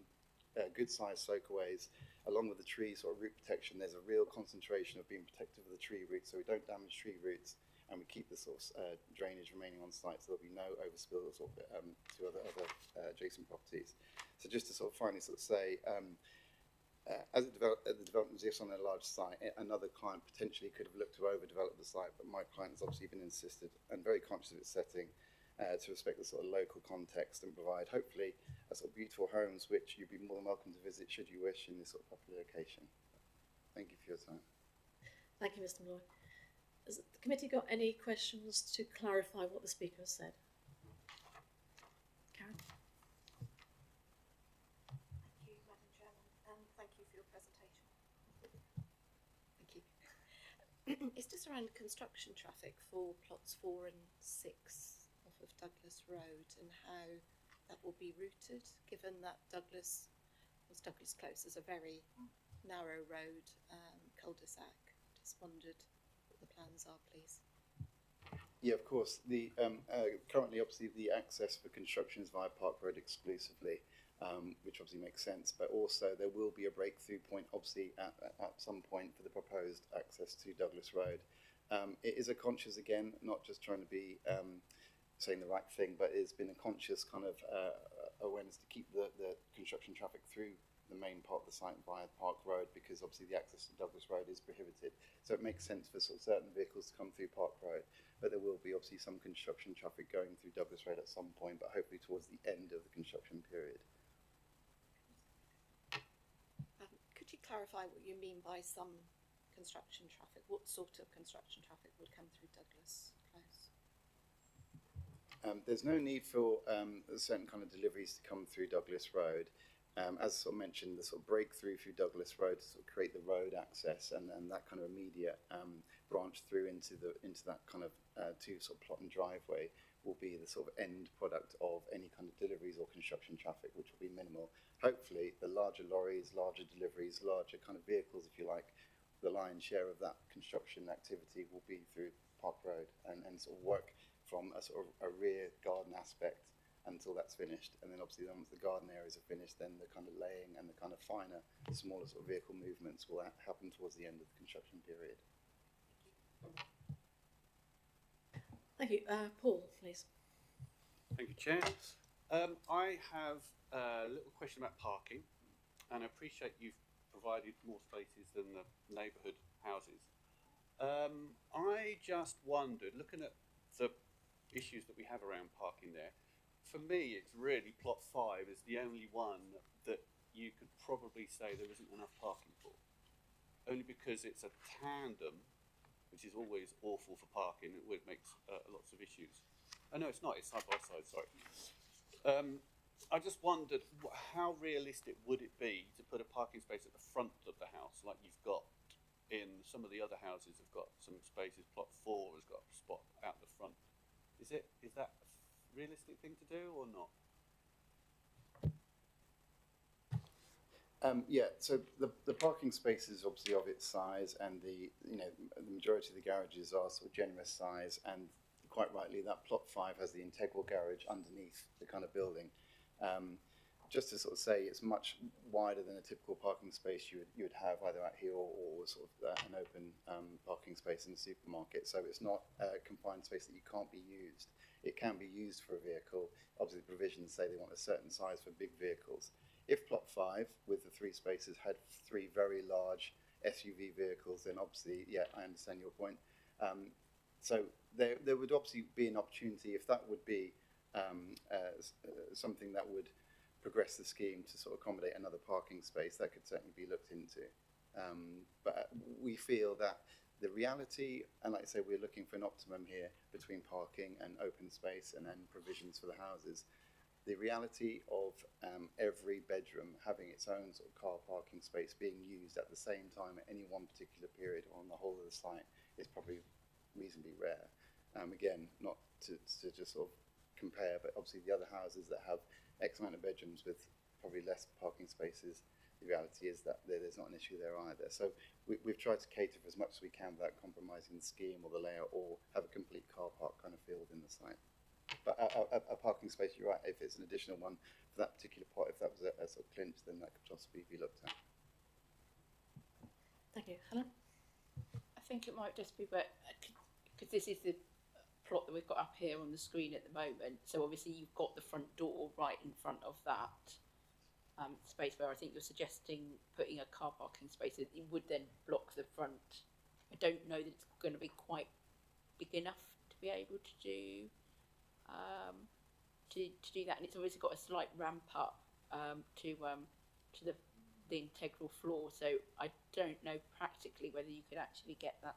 good sized soakaways. Along with the tree sort of root protection, there's a real concentration of being protective of the tree roots, so we don't damage tree roots, and we keep the sort of drainage remaining on site, so there'll be no overspill sort of, to other adjacent properties. So just to sort of finally sort of say, as the development exists on a large site, another client potentially could have looked to overdevelop the site, but my client has obviously been insisted and very conscious of its setting to respect the sort of local context and provide hopefully a sort of beautiful homes which you'd be more than welcome to visit should you wish in this sort of popular location. Thank you for your time. Thank you, Mr. Malloy. Has the committee got any questions to clarify what the speaker has said? It's just around construction traffic for plots 4 and 6 off of Douglas Road and how that will be routed, given that Douglas Close is a very narrow road, cul-de-sac. Just wondered what the plans are, please. Yeah, of course. The currently, obviously, the access for construction is via Park Road exclusively, which obviously makes sense. But also, there will be a breakthrough point, obviously, at some point for the proposed access to Douglas Road. It is a conscious, again, not just trying to be saying the right thing, but it's been a conscious kind of awareness to keep the construction traffic through the main part of the site via Park Road, because obviously the access to Douglas Road is prohibited. So it makes sense for sort of certain vehicles to come through Park Road, but there will be obviously some construction traffic going through Douglas Road at some point, but hopefully towards the end of the construction period. Could you clarify what you mean by some construction traffic? What sort of construction traffic would come through Douglas Close? There's no need for certain kind of deliveries to come through Douglas Road. As sort of mentioned, the sort of breakthrough through Douglas Road to sort of create the road access and that kind of immediate branch through into that kind of two sort of plot and driveway will be the sort of end product of any kind of deliveries or construction traffic, which will be minimal. Hopefully, the larger lorries, larger deliveries, larger kind of vehicles, if you like, the lion's share of that construction activity will be through Park Road and sort of work from a sort of a rear garden aspect until that's finished, and then obviously once the garden areas are finished, then the kind of laying and the kind of finer, smaller sort of vehicle movements will happen towards the end of the construction period. Thank you. Paul, please. Thank you, Chair. I have a little question about parking, and I appreciate you've provided more spaces than the neighbourhood houses. I just wondered, looking at the issues that we have around parking there, for me, it's really plot 5 is the only one that you could probably say there isn't enough parking for. Only because it's a tandem, which is always awful for parking. It makes lots of issues. Oh, no, it's not. It's side by side, sorry. I just wondered, how realistic would it be to put a parking space at the front of the house, like you've got in some of the other houses have got some spaces. Plot 4 has got a spot out the front. Is that realistic thing to do or not? Yeah, so the parking space is obviously of its size, and the majority of the garages are sort of generous size, and quite rightly that plot 5 has the integral garage underneath the kind of building. Just to sort of say, it's much wider than a typical parking space you would have either out here or sort of an open parking space in the supermarket. So it's not a confined space that you can't be used. It can be used for a vehicle. Obviously, the provisions say they want a certain size for big vehicles. If plot 5 with the 3 spaces had 3 very large SUV vehicles, then obviously, yeah, I understand your point. So there would obviously be an opportunity if that would be something that would progress the scheme to sort of accommodate another parking space, that could certainly be looked into. But we feel that the reality, and like I say, we're looking for an optimum here between parking and open space and then provisions for the houses. The reality of every bedroom having its own sort of car parking space being used at the same time at any one particular period on the whole of the site is probably reasonably rare. Again, not to just sort of compare, but obviously the other houses that have X amount of bedrooms with probably less parking spaces, the reality is that there's not an issue there either. So we've tried to cater for as much as we can without compromising the scheme or the layout, or have a complete car park kind of feel within the site. But a parking space, you're right, if it's an additional one for that particular part, if that was a sort of clinch, then that could possibly be looked at. Thank you. Helen? I think it might just be, because this is the plot that we've got up here on the screen at the moment, so obviously you've got the front door right in front of that space where I think you're suggesting putting a car parking space. It would then block the front. I don't know that it's going to be quite big enough to be able to do that, and it's obviously got a slight ramp up to the integral floor, so I don't know practically whether you could actually get that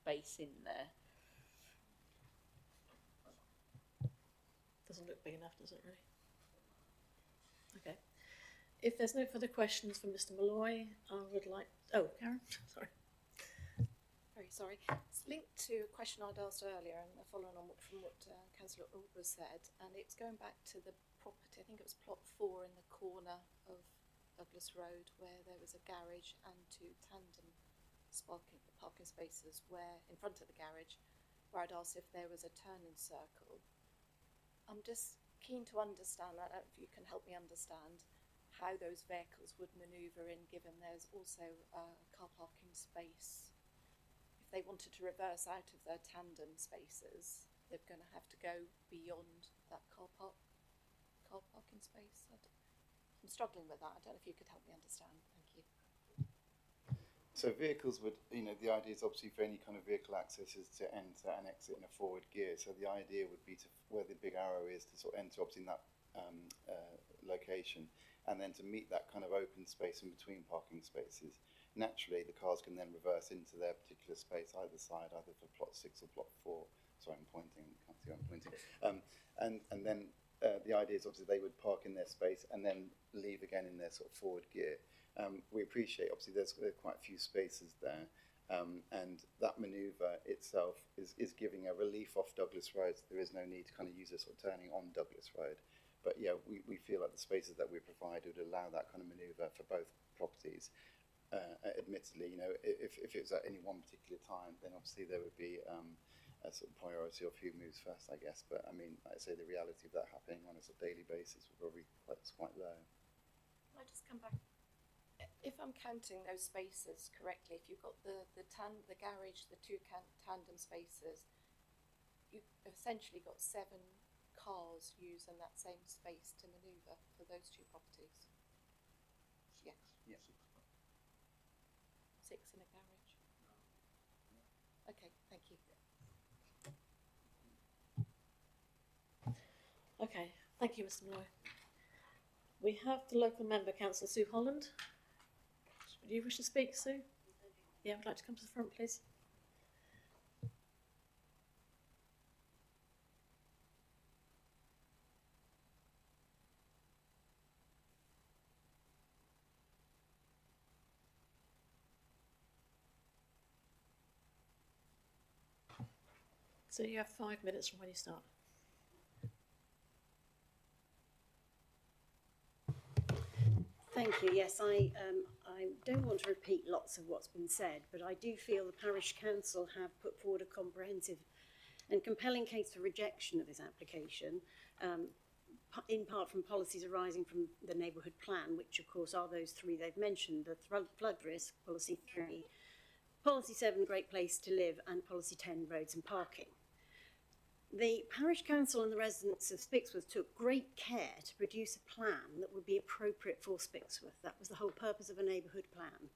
space in there. Doesn't look big enough, does it really? Okay. If there's no further questions from Mr. Malloy, I would like... Oh, Karen, sorry. very sorry. It's linked to a question I'd asked earlier and following on from what Councillor Alba said, and it's going back to the property, I think it was plot 4 in the corner of Douglas Road, where there was a garage and 2 tandem parking spaces where, in front of the garage, where I'd asked if there was a turning circle. I'm just keen to understand, I don't know if you can help me understand, how those vehicles would manoeuvre in, given there's also a car parking space. If they wanted to reverse out of their tandem spaces, they're going to have to go beyond that car parking space. I'm struggling with that. I don't know if you could help me understand. Thank you. So vehicles would, the idea is obviously for any kind of vehicle access is to enter and exit in a forward gear. So the idea would be to, where the big arrow is, to sort of enter obviously in that location, and then to meet that kind of open space in between parking spaces. Naturally, the cars can then reverse into their particular space either side, either for plot 6 or plot 4. Sorry, I'm pointing, you can't see what I'm pointing. And then the idea is obviously they would park in their space and then leave again in their sort of forward gear. We appreciate, obviously, there's quite a few spaces there, and that manoeuvre itself is giving a relief off Douglas Road. So there is no need to kind of use a sort of turning on Douglas Road. But yeah, we feel like the spaces that we provide would allow that kind of manoeuvre for both properties. Admittedly, if it was at any one particular time, then obviously there would be a sort of priority of who moves first, I guess. But I mean, like I say, the reality of that happening on a sort of daily basis would probably quite low. Can I just come back? If I'm counting those spaces correctly, if you've got the garage, the 2 tandem spaces, you've essentially got 7 cars using that same space to manoeuvre for those 2 properties. Yeah. Yeah. 6 in a garage. Okay, thank you. Okay, thank you, Mr. Malloy. We have the local member, Councillor Sue Holland. Do you wish to speak, Sue? Yeah, would like to come to the front, please. So you have 5 minutes from when you start. Thank you. Yes, I don't want to repeat lots of what's been said, but I do feel the Parish Council have put forward a comprehensive and compelling case for rejection of this application, in part from policies arising from the neighbourhood plan, which of course are those 3 they've mentioned: the flood risk, policy 3, policy 7, great place to live, and policy 10, roads and parking. The Parish Council and the residents of Spixworth took great care to produce a plan that would be appropriate for Spixworth. That was the whole purpose of a neighbourhood plan.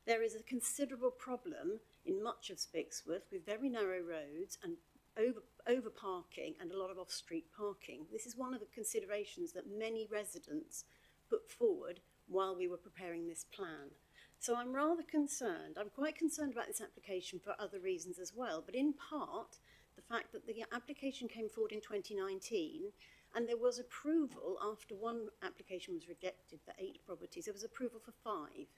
There is a considerable problem in much of Spixworth with very narrow roads and over parking and a lot of off-street parking. This is one of the considerations that many residents put forward while we were preparing this plan. So I'm rather concerned. I'm quite concerned about this application for other reasons as well, but in part, the fact that the application came forward in 2019 and there was approval after one application was rejected for 8 properties. There was approval for 5.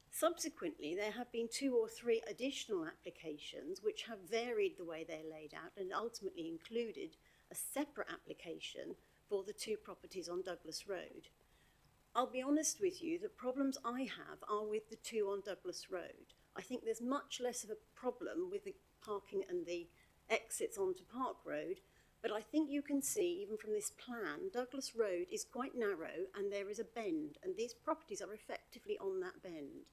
Subsequently, there have been 2 or 3 additional applications which have varied the way they're laid out and ultimately included a separate application for the 2 properties on Douglas Road. I'll be honest with you, the problems I have are with the 2 on Douglas Road. I think there's much less of a problem with the parking and the exits onto Park Road, but I think you can see even from this plan, Douglas Road is quite narrow and there is a bend, and these properties are effectively on that bend.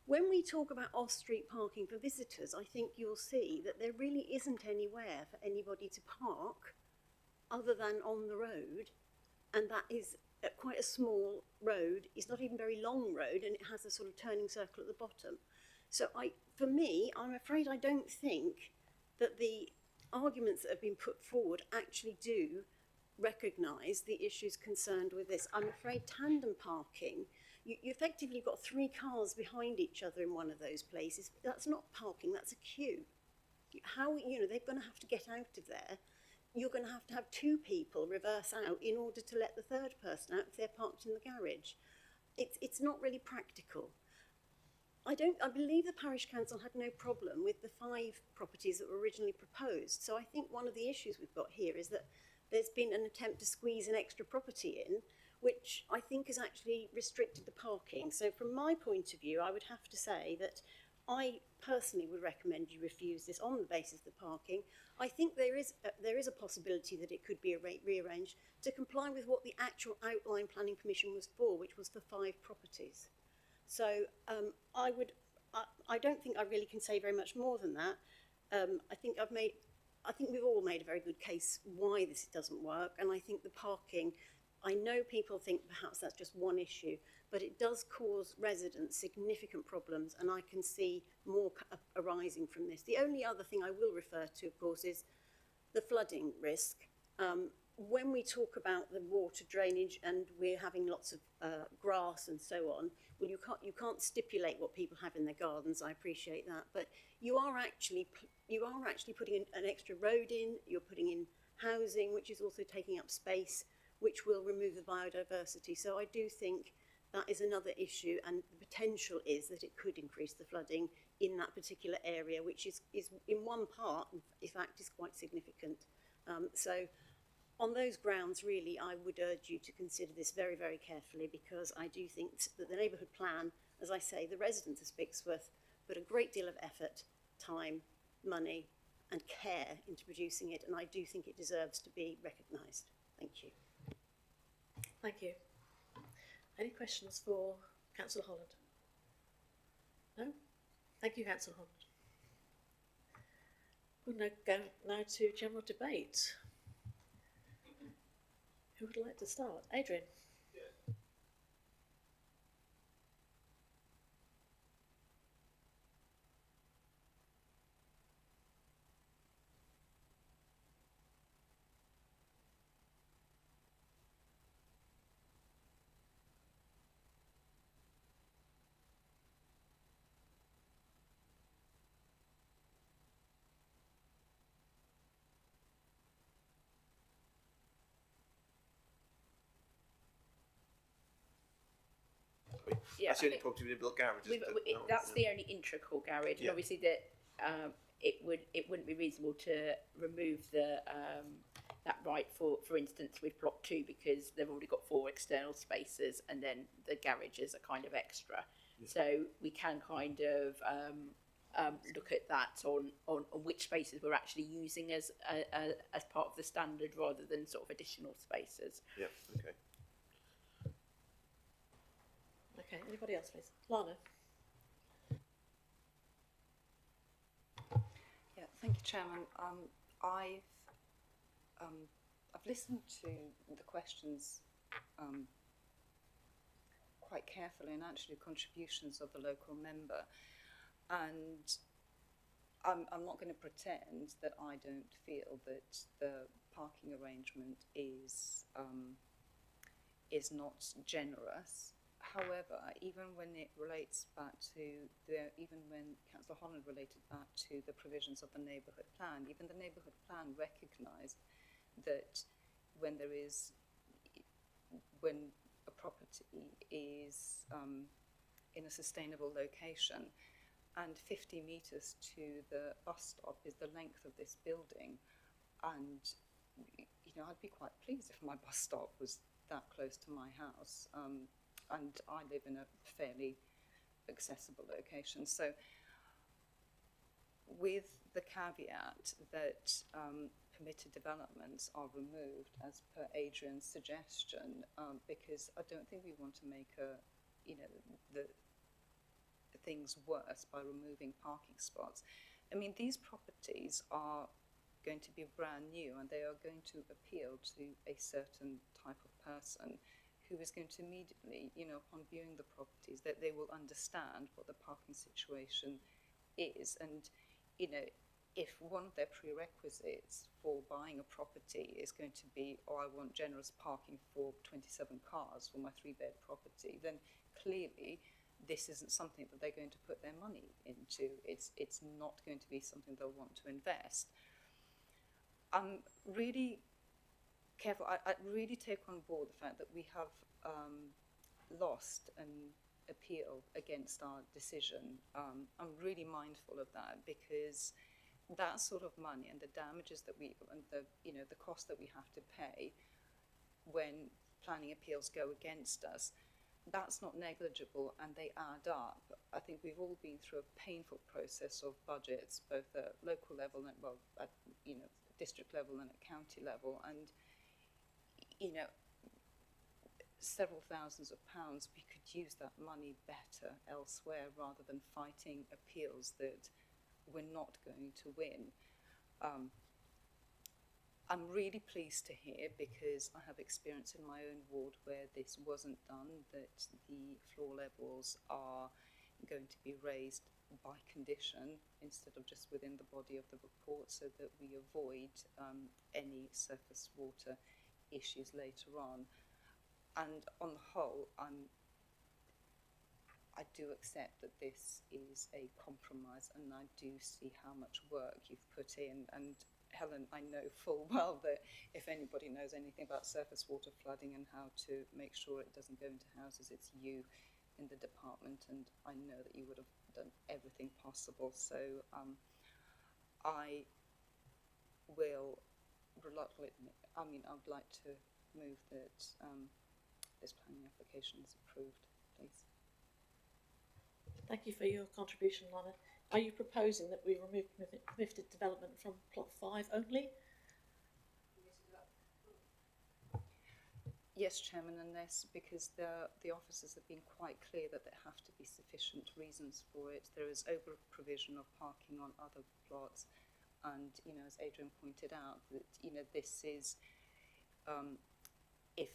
When we talk about off-street parking for visitors, I think you'll see that there really isn't anywhere for anybody to park other than on the road, and that is quite a small road. It's not even a very long road, and it has a sort of turning circle at the bottom. So for me, I'm afraid I don't think that the arguments that have been put forward actually do recognise the issues concerned with this. I'm afraid tandem parking, you effectively got 3 cars behind each other in one of those places. That's not parking, that's a queue. How, they're going to have to get out of there. You're going to have 2 people reverse out in order to let the 3rd person out if they're parked in the garage. It's not really practical. I believe the parish council had no problem with the 5 properties that were originally proposed. So I think one of the issues we've got here is that there's been an attempt to squeeze an extra property in, which I think has actually restricted the parking. So from my point of view, I would have to say that I personally would recommend you refuse this on the basis of the parking. I think there is a possibility that it could be rearranged to comply with what the actual outline planning permission was for, which was for 5 properties. So I don't think I really can say very much more than that. I think we've all made a very good case why this doesn't work, and I think the parking, I know people think perhaps that's just one issue, but it does cause residents significant problems, and I can see more arising from this. The only other thing I will refer to, of course, is the flooding risk. When we talk about the water drainage and we're having lots of grass and so on, well, you can't stipulate what people have in their gardens. I appreciate that, but you are actually putting in an extra road in. You're putting in housing, which is also taking up space, which will remove the biodiversity. So I do think that is another issue, and the potential is that it could increase the flooding in that particular area, which is in one part, in fact, is quite significant. So on those grounds, really, I would urge you to consider this very, very carefully, because I do think that the neighbourhood plan, as I say, the residents of Spixworth put a great deal of effort, time, money and care into producing it, and I do think it deserves to be recognised. Thank you. Thank you. Any questions for Councillor Holland? No? Thank you, Councillor Holland. We'll now go to general debate. Who would like to start? Adrian? Yeah, that's the only property with a built garage. That's the only integral garage, and obviously that it wouldn't be reasonable to remove the that right for instance with block 2, because they've already got 4 external spaces, and then the garages are kind of extra. Yeah. So we can kind of look at that on which spaces we're actually using as part of the standard, rather than sort of additional spaces. Yeah. Okay. Okay, anybody else, please? Lana? Yeah, thank you, Chairman. I've listened to the questions quite carefully, and actually contributions of the local member, and I'm not going to pretend that I don't feel that the parking arrangement is not generous. However, even when it relates back to even when Councillor Holland related back to the provisions of the neighbourhood plan, even the neighbourhood plan recognised that when a property is in a sustainable location, and 50 metres to the bus stop is the length of this building, and I'd be quite pleased if my bus stop was that close to my house. And I live in a fairly accessible location. So with the caveat that permitted developments are removed as per Adrian's suggestion, because I don't think we want to make the things worse by removing parking spots. I mean, these properties are going to be brand new, and they are going to appeal to a certain type of person who is going to immediately, upon viewing the properties, that they will understand what the parking situation is. And, if one of their prerequisites for buying a property is going to be, I want generous parking for 27 cars for my 3-bed property, then clearly this isn't something that they're going to put their money into. It's not going to be something they'll want to invest. I'm really careful. I really take on board the fact that we have lost and appeal against our decision. I'm really mindful of that, because that sort of money and the damages that and the cost that we have to pay when planning appeals go against us, that's not negligible, and they add up. I think we've all been through a painful process of budgets, both at local level and at district level and at county level, and several thousands of pounds. We could use that money better elsewhere rather than fighting appeals that we're not going to win. I'm really pleased to hear, because I have experience in my own ward where this wasn't done, that the floor levels are going to be raised by condition instead of just within the body of the report, so that we avoid any surface water issues later on. And on the whole, I do accept that this is a compromise, and I do see how much work you've put in. And Helen, I know full well that if anybody knows anything about surface water flooding and how to make sure it doesn't go into houses, it's you in the department, and I know that you would have done everything possible. So I will reluctantly, I'd like to move that this planning application is approved, please. Thank you for your contribution, Lana. Are you proposing that we remove permitted development from plot 5 only? Yes, Chairman, unless, because the officers have been quite clear that there have to be sufficient reasons for it. There is over provision of parking on other plots, and as Adrian pointed out, that this is if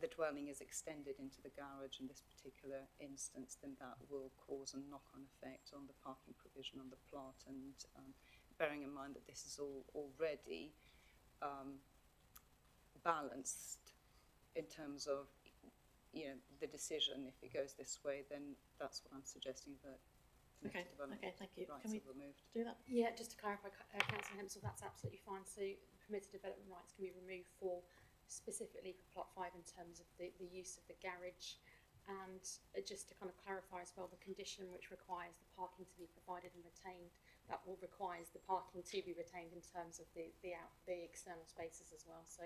the dwelling is extended into the garage in this particular instance, then that will cause a knock-on effect on the parking provision on the plot. And bearing in mind that this is already balanced in terms of the decision, if it goes this way, then that's what I'm suggesting, that Okay, thank you. rights Can we are removed. do that? Yeah, just to clarify, Councillor Hempsel, that's absolutely fine. So permitted development rights can be removed for specifically for plot 5 in terms of the use of the garage, and just to kind of clarify as well, the condition which requires the parking to be provided and retained, that will requires the parking to be retained in terms of the external spaces as well. So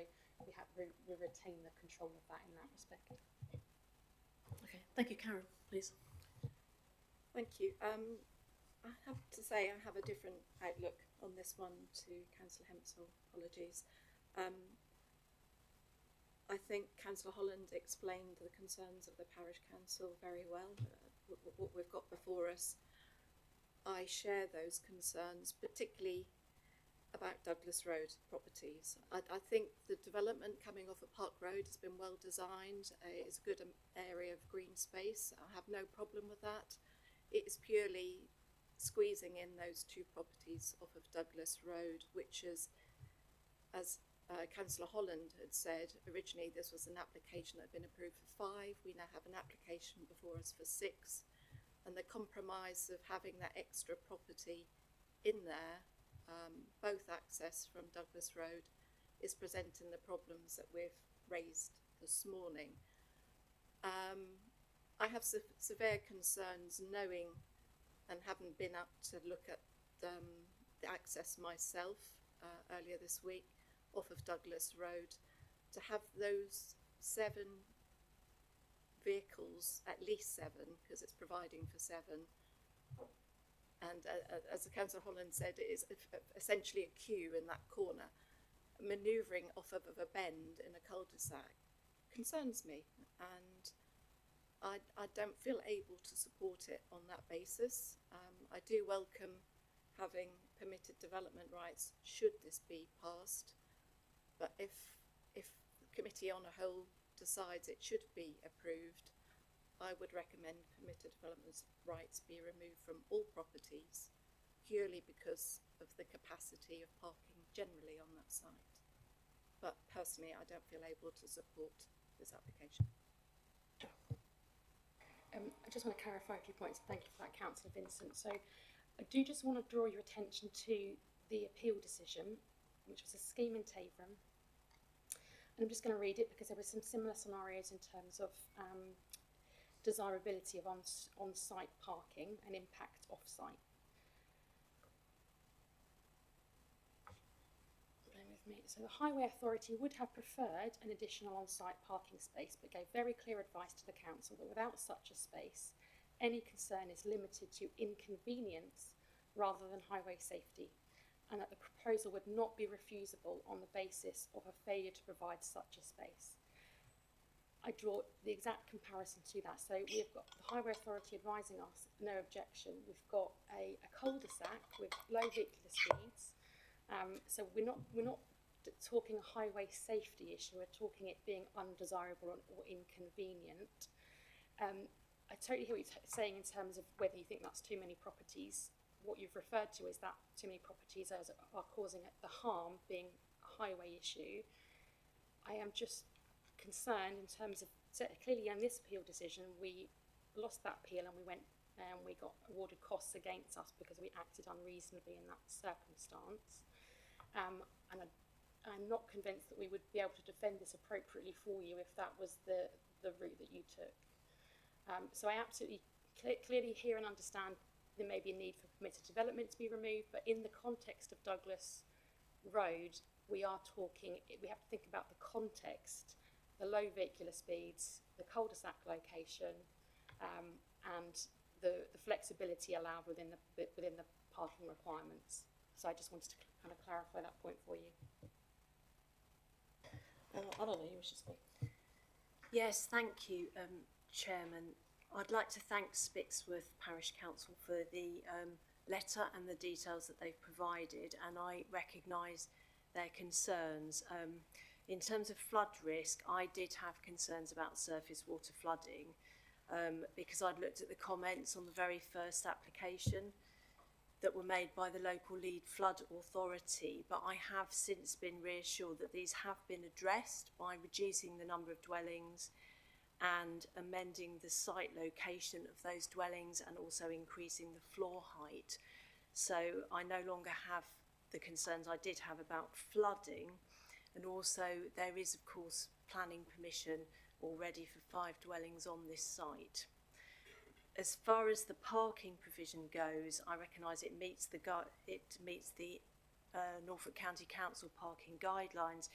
we retain the control of that in that respect. Okay, thank you. Karen, please. Thank you. I have to say I have a different outlook on this one to Councillor Hempsel. Apologies. I think Councillor Holland explained the concerns of the Parish Council very well. What we've got before us, I share those concerns, particularly about Douglas Road properties. I think the development coming off of Park Road has been well designed. It's a good area of green space. I have no problem with that. It is purely squeezing in those two properties off of Douglas Road, which is, as Councillor Holland had said, originally this was an application that had been approved for 5. We now have an application before us for 6. And the compromise of having that extra property in there, both access from Douglas Road, is presenting the problems that we've raised this morning. I have severe concerns, knowing and having been up to look at the access myself earlier this week, off of Douglas Road, to have those 7 vehicles, at least 7, because it's providing for 7. And as the Councillor Holland said, it is essentially a queue in that corner. Manoeuvring off of a bend in a cul-de-sac concerns me, and I don't feel able to support it on that basis. I do welcome having permitted development rights should this be passed. But if the committee on a whole decides it should be approved, I would recommend permitted development rights be removed from all properties, purely because of the capacity of parking generally on that site. But personally, I don't feel able to support this application. I just want to clarify a few points. Thank you for that, Councillor Vincent. So I do just want to draw your attention to the appeal decision, which was a scheme in Taveram. And I'm just going to read it because there were some similar scenarios in terms of desirability of on-site parking and impact off-site. Bear with me. So the Highway Authority would have preferred an additional on-site parking space, but gave very clear advice to the council that without such a space, any concern is limited to inconvenience rather than highway safety, and that the proposal would not be refusable on the basis of a failure to provide such a space. I draw the exact comparison to that. So we've got the Highway Authority advising us, no objection. We've got a cul-de-sac with low vehicular speeds. So we're not talking a highway safety issue. We're talking it being undesirable or inconvenient. I totally hear what you're saying in terms of whether you think that's too many properties. What you've referred to is that too many properties are causing the harm being a highway issue. I am just concerned in terms of, so clearly in this appeal decision we lost that appeal and we got awarded costs against us because we acted unreasonably in that circumstance, and I'm not convinced that we would be able to defend this appropriately for you if that was the route that you took. So I absolutely clearly hear and understand there may be a need for permitted development to be removed, but in the context of Douglas Road we have to think about the context, the low vehicular speeds, the cul-de-sac location, and the flexibility allowed within the parking requirements. So I just wanted to kind of clarify that point for you. I don't know, you wish to speak? Yes, thank you, Chairman. I'd like to thank Spixworth Parish Council for the letter and the details that they've provided, and I recognise their concerns. In terms of flood risk, I did have concerns about surface water flooding because I'd looked at the comments on the very first application that were made by the local lead flood authority, but I have since been reassured that these have been addressed by reducing the number of dwellings and amending the site location of those dwellings and also increasing the floor height. So I no longer have the concerns I did have about flooding, and also there is of course planning permission already for 5 dwellings on this site. As far as the parking provision goes, I recognise it meets the Norfolk County Council parking guidelines,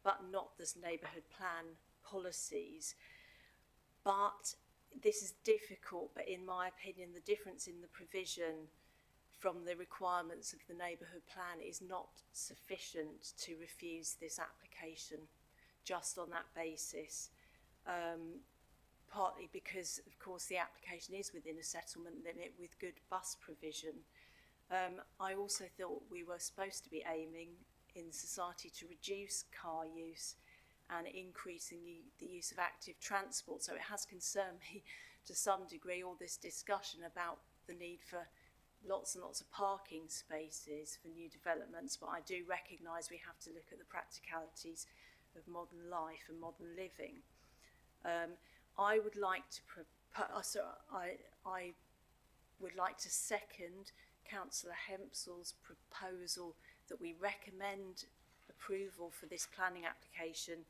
but not the neighbourhood plan policies. But this is difficult, but in my opinion the difference in the provision from the requirements of the neighbourhood plan is not sufficient to refuse this application just on that basis, partly because of course the application is within a settlement limit with good bus provision. I also thought we were supposed to be aiming in society to reduce car use and increasing the use of active transport. So it has concerned me to some degree, all this discussion about the need for lots and lots of parking spaces for new developments, but I do recognise we have to look at the practicalities of modern life and modern living. I would like to second Councillor Hempsall's proposal that we recommend approval for this planning application,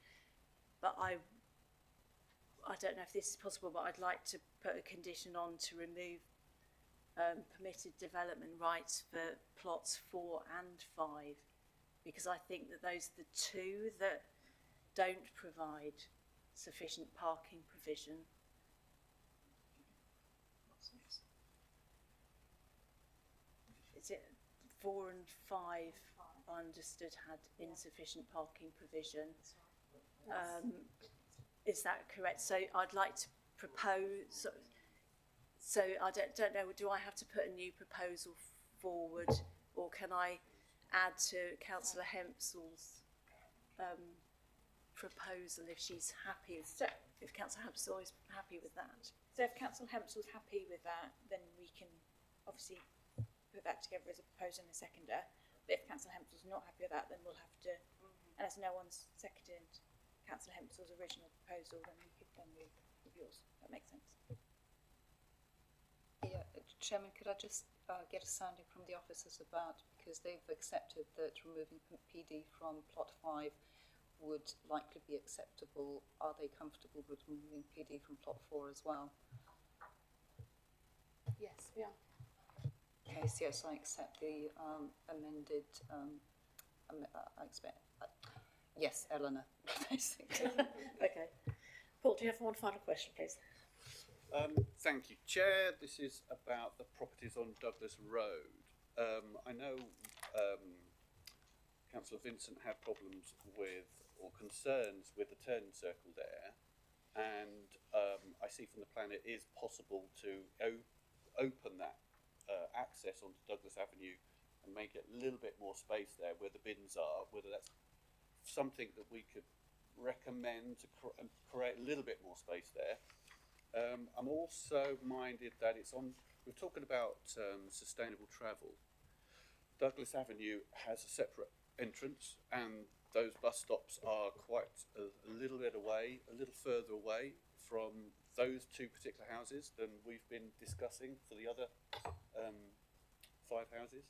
but I don't know if this is possible, but I'd like to put a condition on to remove permitted development rights for plots 4 and 5, because I think that those are the 2 that don't provide sufficient parking provision. Is it 4 and 5 I understood had insufficient parking provision? Is that correct? So I'd like to propose, so I don't know, do I have to put a new proposal forward, or can I add to Councillor Hempsall's proposal if she's happy, if Councillor Hempsall is happy with that? So if Councillor Hempsall's happy with that, then we can obviously put that together as a proposal and a seconder. But if Councillor Hempsall's not happy with that, then we'll have to, and as no one's seconded Councillor Hempsall's original proposal, then we could then move with yours. That makes sense. Yeah, Chairman, could I just get a sounding from the officers about, because they've accepted that removing PD from plot 5 would likely be acceptable. Are they comfortable with removing PD from plot 4 as well? Yes, we are. Okay, so yes, I accept the amended, I expect, yes, Eleanor, basically. Okay. Paul, do you have one final question, please? Thank you, Chair. This is about the properties on Douglas Road. I know Councillor Vincent had problems with or concerns with the turning circle there, and I see from the plan it is possible to open that access onto Douglas Avenue and make it a little bit more space there where the bins are, whether that's something that we could recommend to create a little bit more space there. I'm also minded that we're talking about sustainable travel. Douglas Avenue has a separate entrance, and those bus stops are quite a little bit away, a little further away from those two particular houses than we've been discussing for the other 4 houses.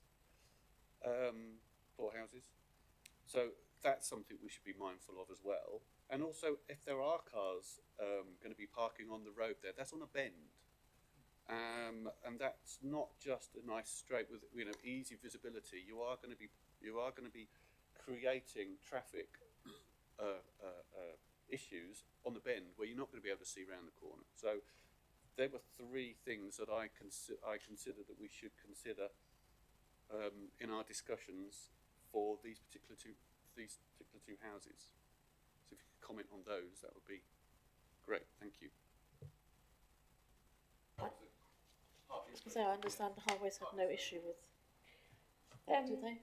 So that's something we should be mindful of as well. And also, if there are cars going to be parking on the road there, that's on a bend. And that's not just a nice straight with easy visibility. You are going to be creating traffic issues on the bend where you're not going to be able to see around the corner. So there were 3 things that I consider that we should consider in our discussions for these particular two houses. So if you could comment on those, that would be great. Thank you. I understand the highways have no issue with that, do they?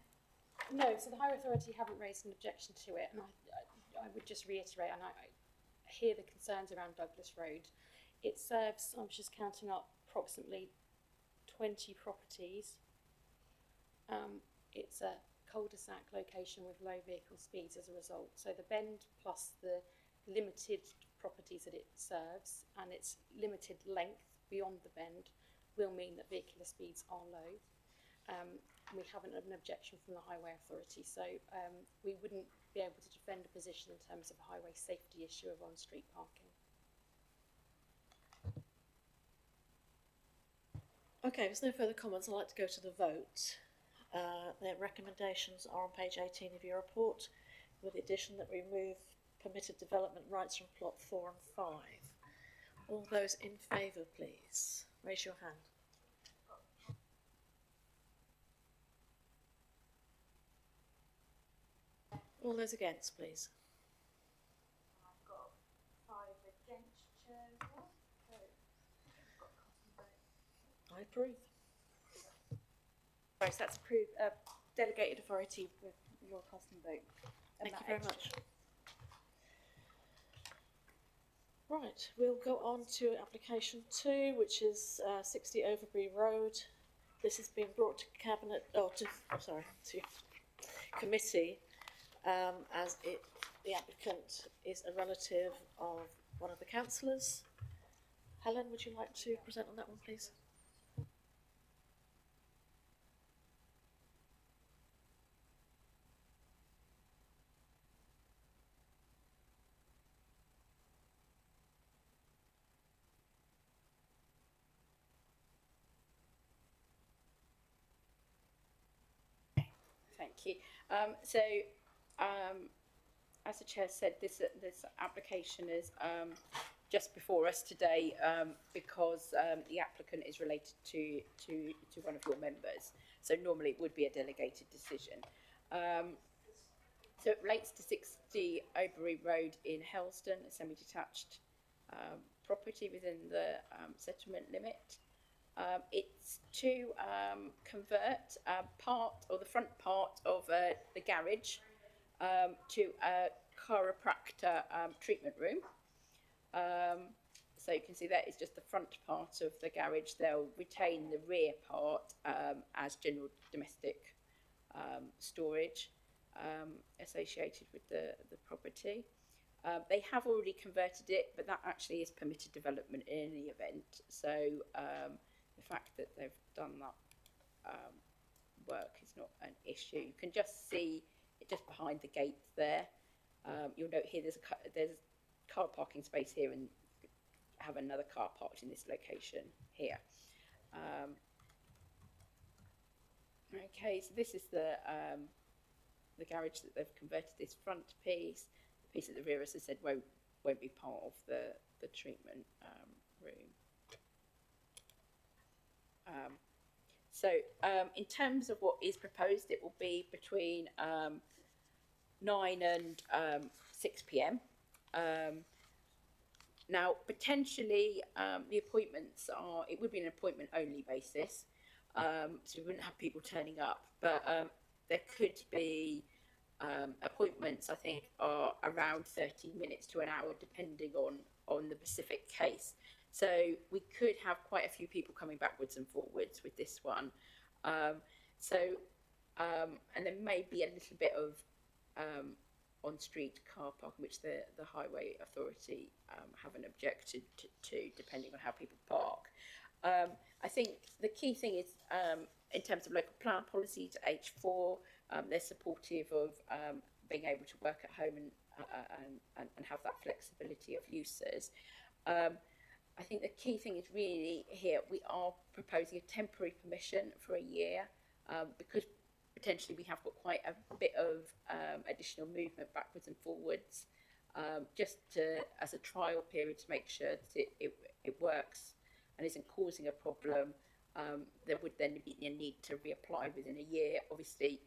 No, so the Highway Authority haven't raised an objection to it, and I would just reiterate, and I hear the concerns around Douglas Road. It serves, I'm just counting up, approximately 20 properties. It's a cul-de-sac location with low vehicle speeds as a result. So the bend plus the limited properties that it serves and its limited length beyond the bend will mean that vehicular speeds are low. We haven't had an objection from the Highway Authority, so we wouldn't be able to defend a position in terms of a highway safety issue of on-street parking. Okay, if there's no further comments, I'd like to go to the vote. Their recommendations are on page 18 of your report, with the addition that we remove permitted development rights from plot 4 and 5. All those in favour, please, raise your hand. All those against, please. I've got 5 against, Chair. I approve. Right, so that's approved, delegated authority with your casting vote. Thank you very much. Right, we'll go on to application 2, which is 60 Overbury Road. This has been brought to to committee as the applicant is a relative of one of the councillors. Helen, would you like to present on that one, please? Thank you. As the Chair said, this application is just before us today because the applicant is related to one of your members. So normally it would be a delegated decision. So it relates to 60 Overbury Road in Helston, a semi-detached property within the settlement limit. It's to convert the front part of the garage to a chiropractor treatment room. So you can see that is just the front part of the garage. They'll retain the rear part as general domestic storage associated with the property. They have already converted it, but that actually is permitted development in any event. So the fact that they've done that work is not an issue. You can just see it just behind the gates there. You'll note here there's car parking space here and have another car parked in this location here. Okay, so this is the garage that they've converted this front piece. The piece at the rear, as I said, won't be part of the treatment room. In terms of what is proposed, it will be between 9 and 6 p.m. Now, potentially, the appointments it would be an appointment only basis, so we wouldn't have people turning up, but there could be appointments, I think, are around 30 minutes to an hour, depending on the specific case. So we could have quite a few people coming backwards and forwards with this one. And there may be a little bit of on-street car parking, which the Highway Authority haven't objected to, depending on how people park. I think the key thing is, in terms of local plan policies, H4, they're supportive of being able to work at home and have that flexibility of uses. I think the key thing is really here, we are proposing a temporary permission for a year, because potentially we have got quite a bit of additional movement backwards and forwards, just as a trial period to make sure that it works and isn't causing a problem. There would then be a need to reapply within a year. Obviously,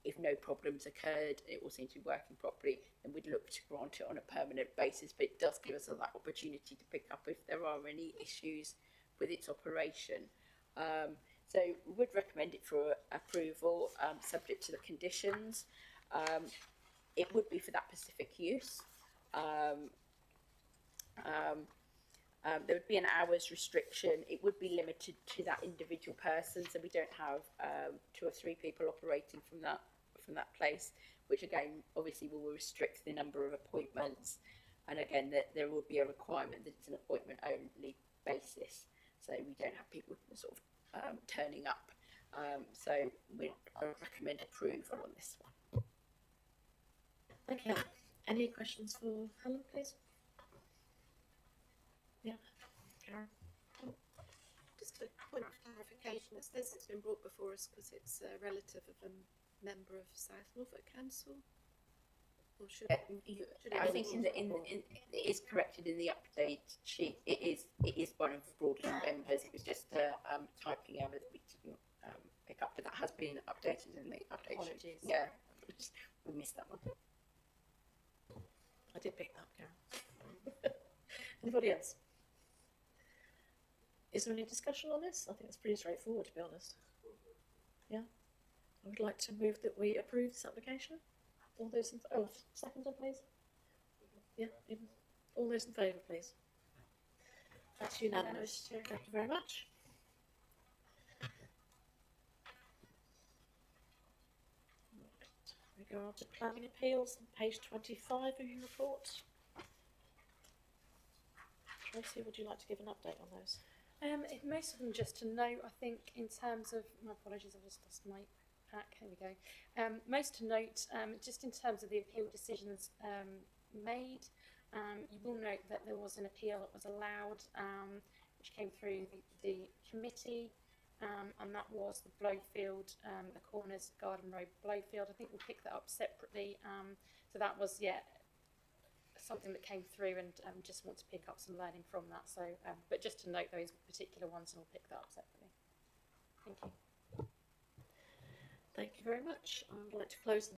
if no problems occurred, it all seems to be working properly, then we'd look to grant it on a permanent basis, but it does give us that opportunity to pick up if there are any issues with its operation. So we would recommend it for approval, subject to the conditions. It would be for that specific use. There would be an hours restriction. It would be limited to that individual person, so we don't have 2 or 3 people operating from that place, which again obviously will restrict the number of appointments. And again, there will be a requirement that it's an appointment only basis, so we don't have people sort of turning up. So I would recommend approval on this one. Thank you. Any questions for Helen, please? Yeah. Karen. Just a point of clarification, it says it's been brought before us because it's a relative of a member of South Norfolk Council? Or should I think it is corrected in the update sheet. It is one of the Broadland members. It was just a typing error that we didn't pick up, but that has been updated in the update sheet. Yeah, we missed that one. I did pick that up, Karen. Anybody else? Is there any discussion on this? I think it's pretty straightforward, to be honest. Yeah? I would like to move that we approve this application. All those in favour, seconder, please. Yeah, all those in favour, please. That's unanimous. Thank you very much. Right. We go on to planning appeals, page 25 of your report. Tracy, would you like to give an update on those? Most of them just to note, I think, in terms of, my apologies, I've just lost my pack, here we go. Most to note, just in terms of the appeal decisions made, you will note that there was an appeal that was allowed, which came through the committee, and that was the Blowfield, the Corners Garden Road Blowfield. I think we'll pick that up separately. So that was, something that came through, and just want to pick up some learning from that. So, but just to note those particular ones, and we'll pick that up separately. Thank you. Thank you very much. I would like to close the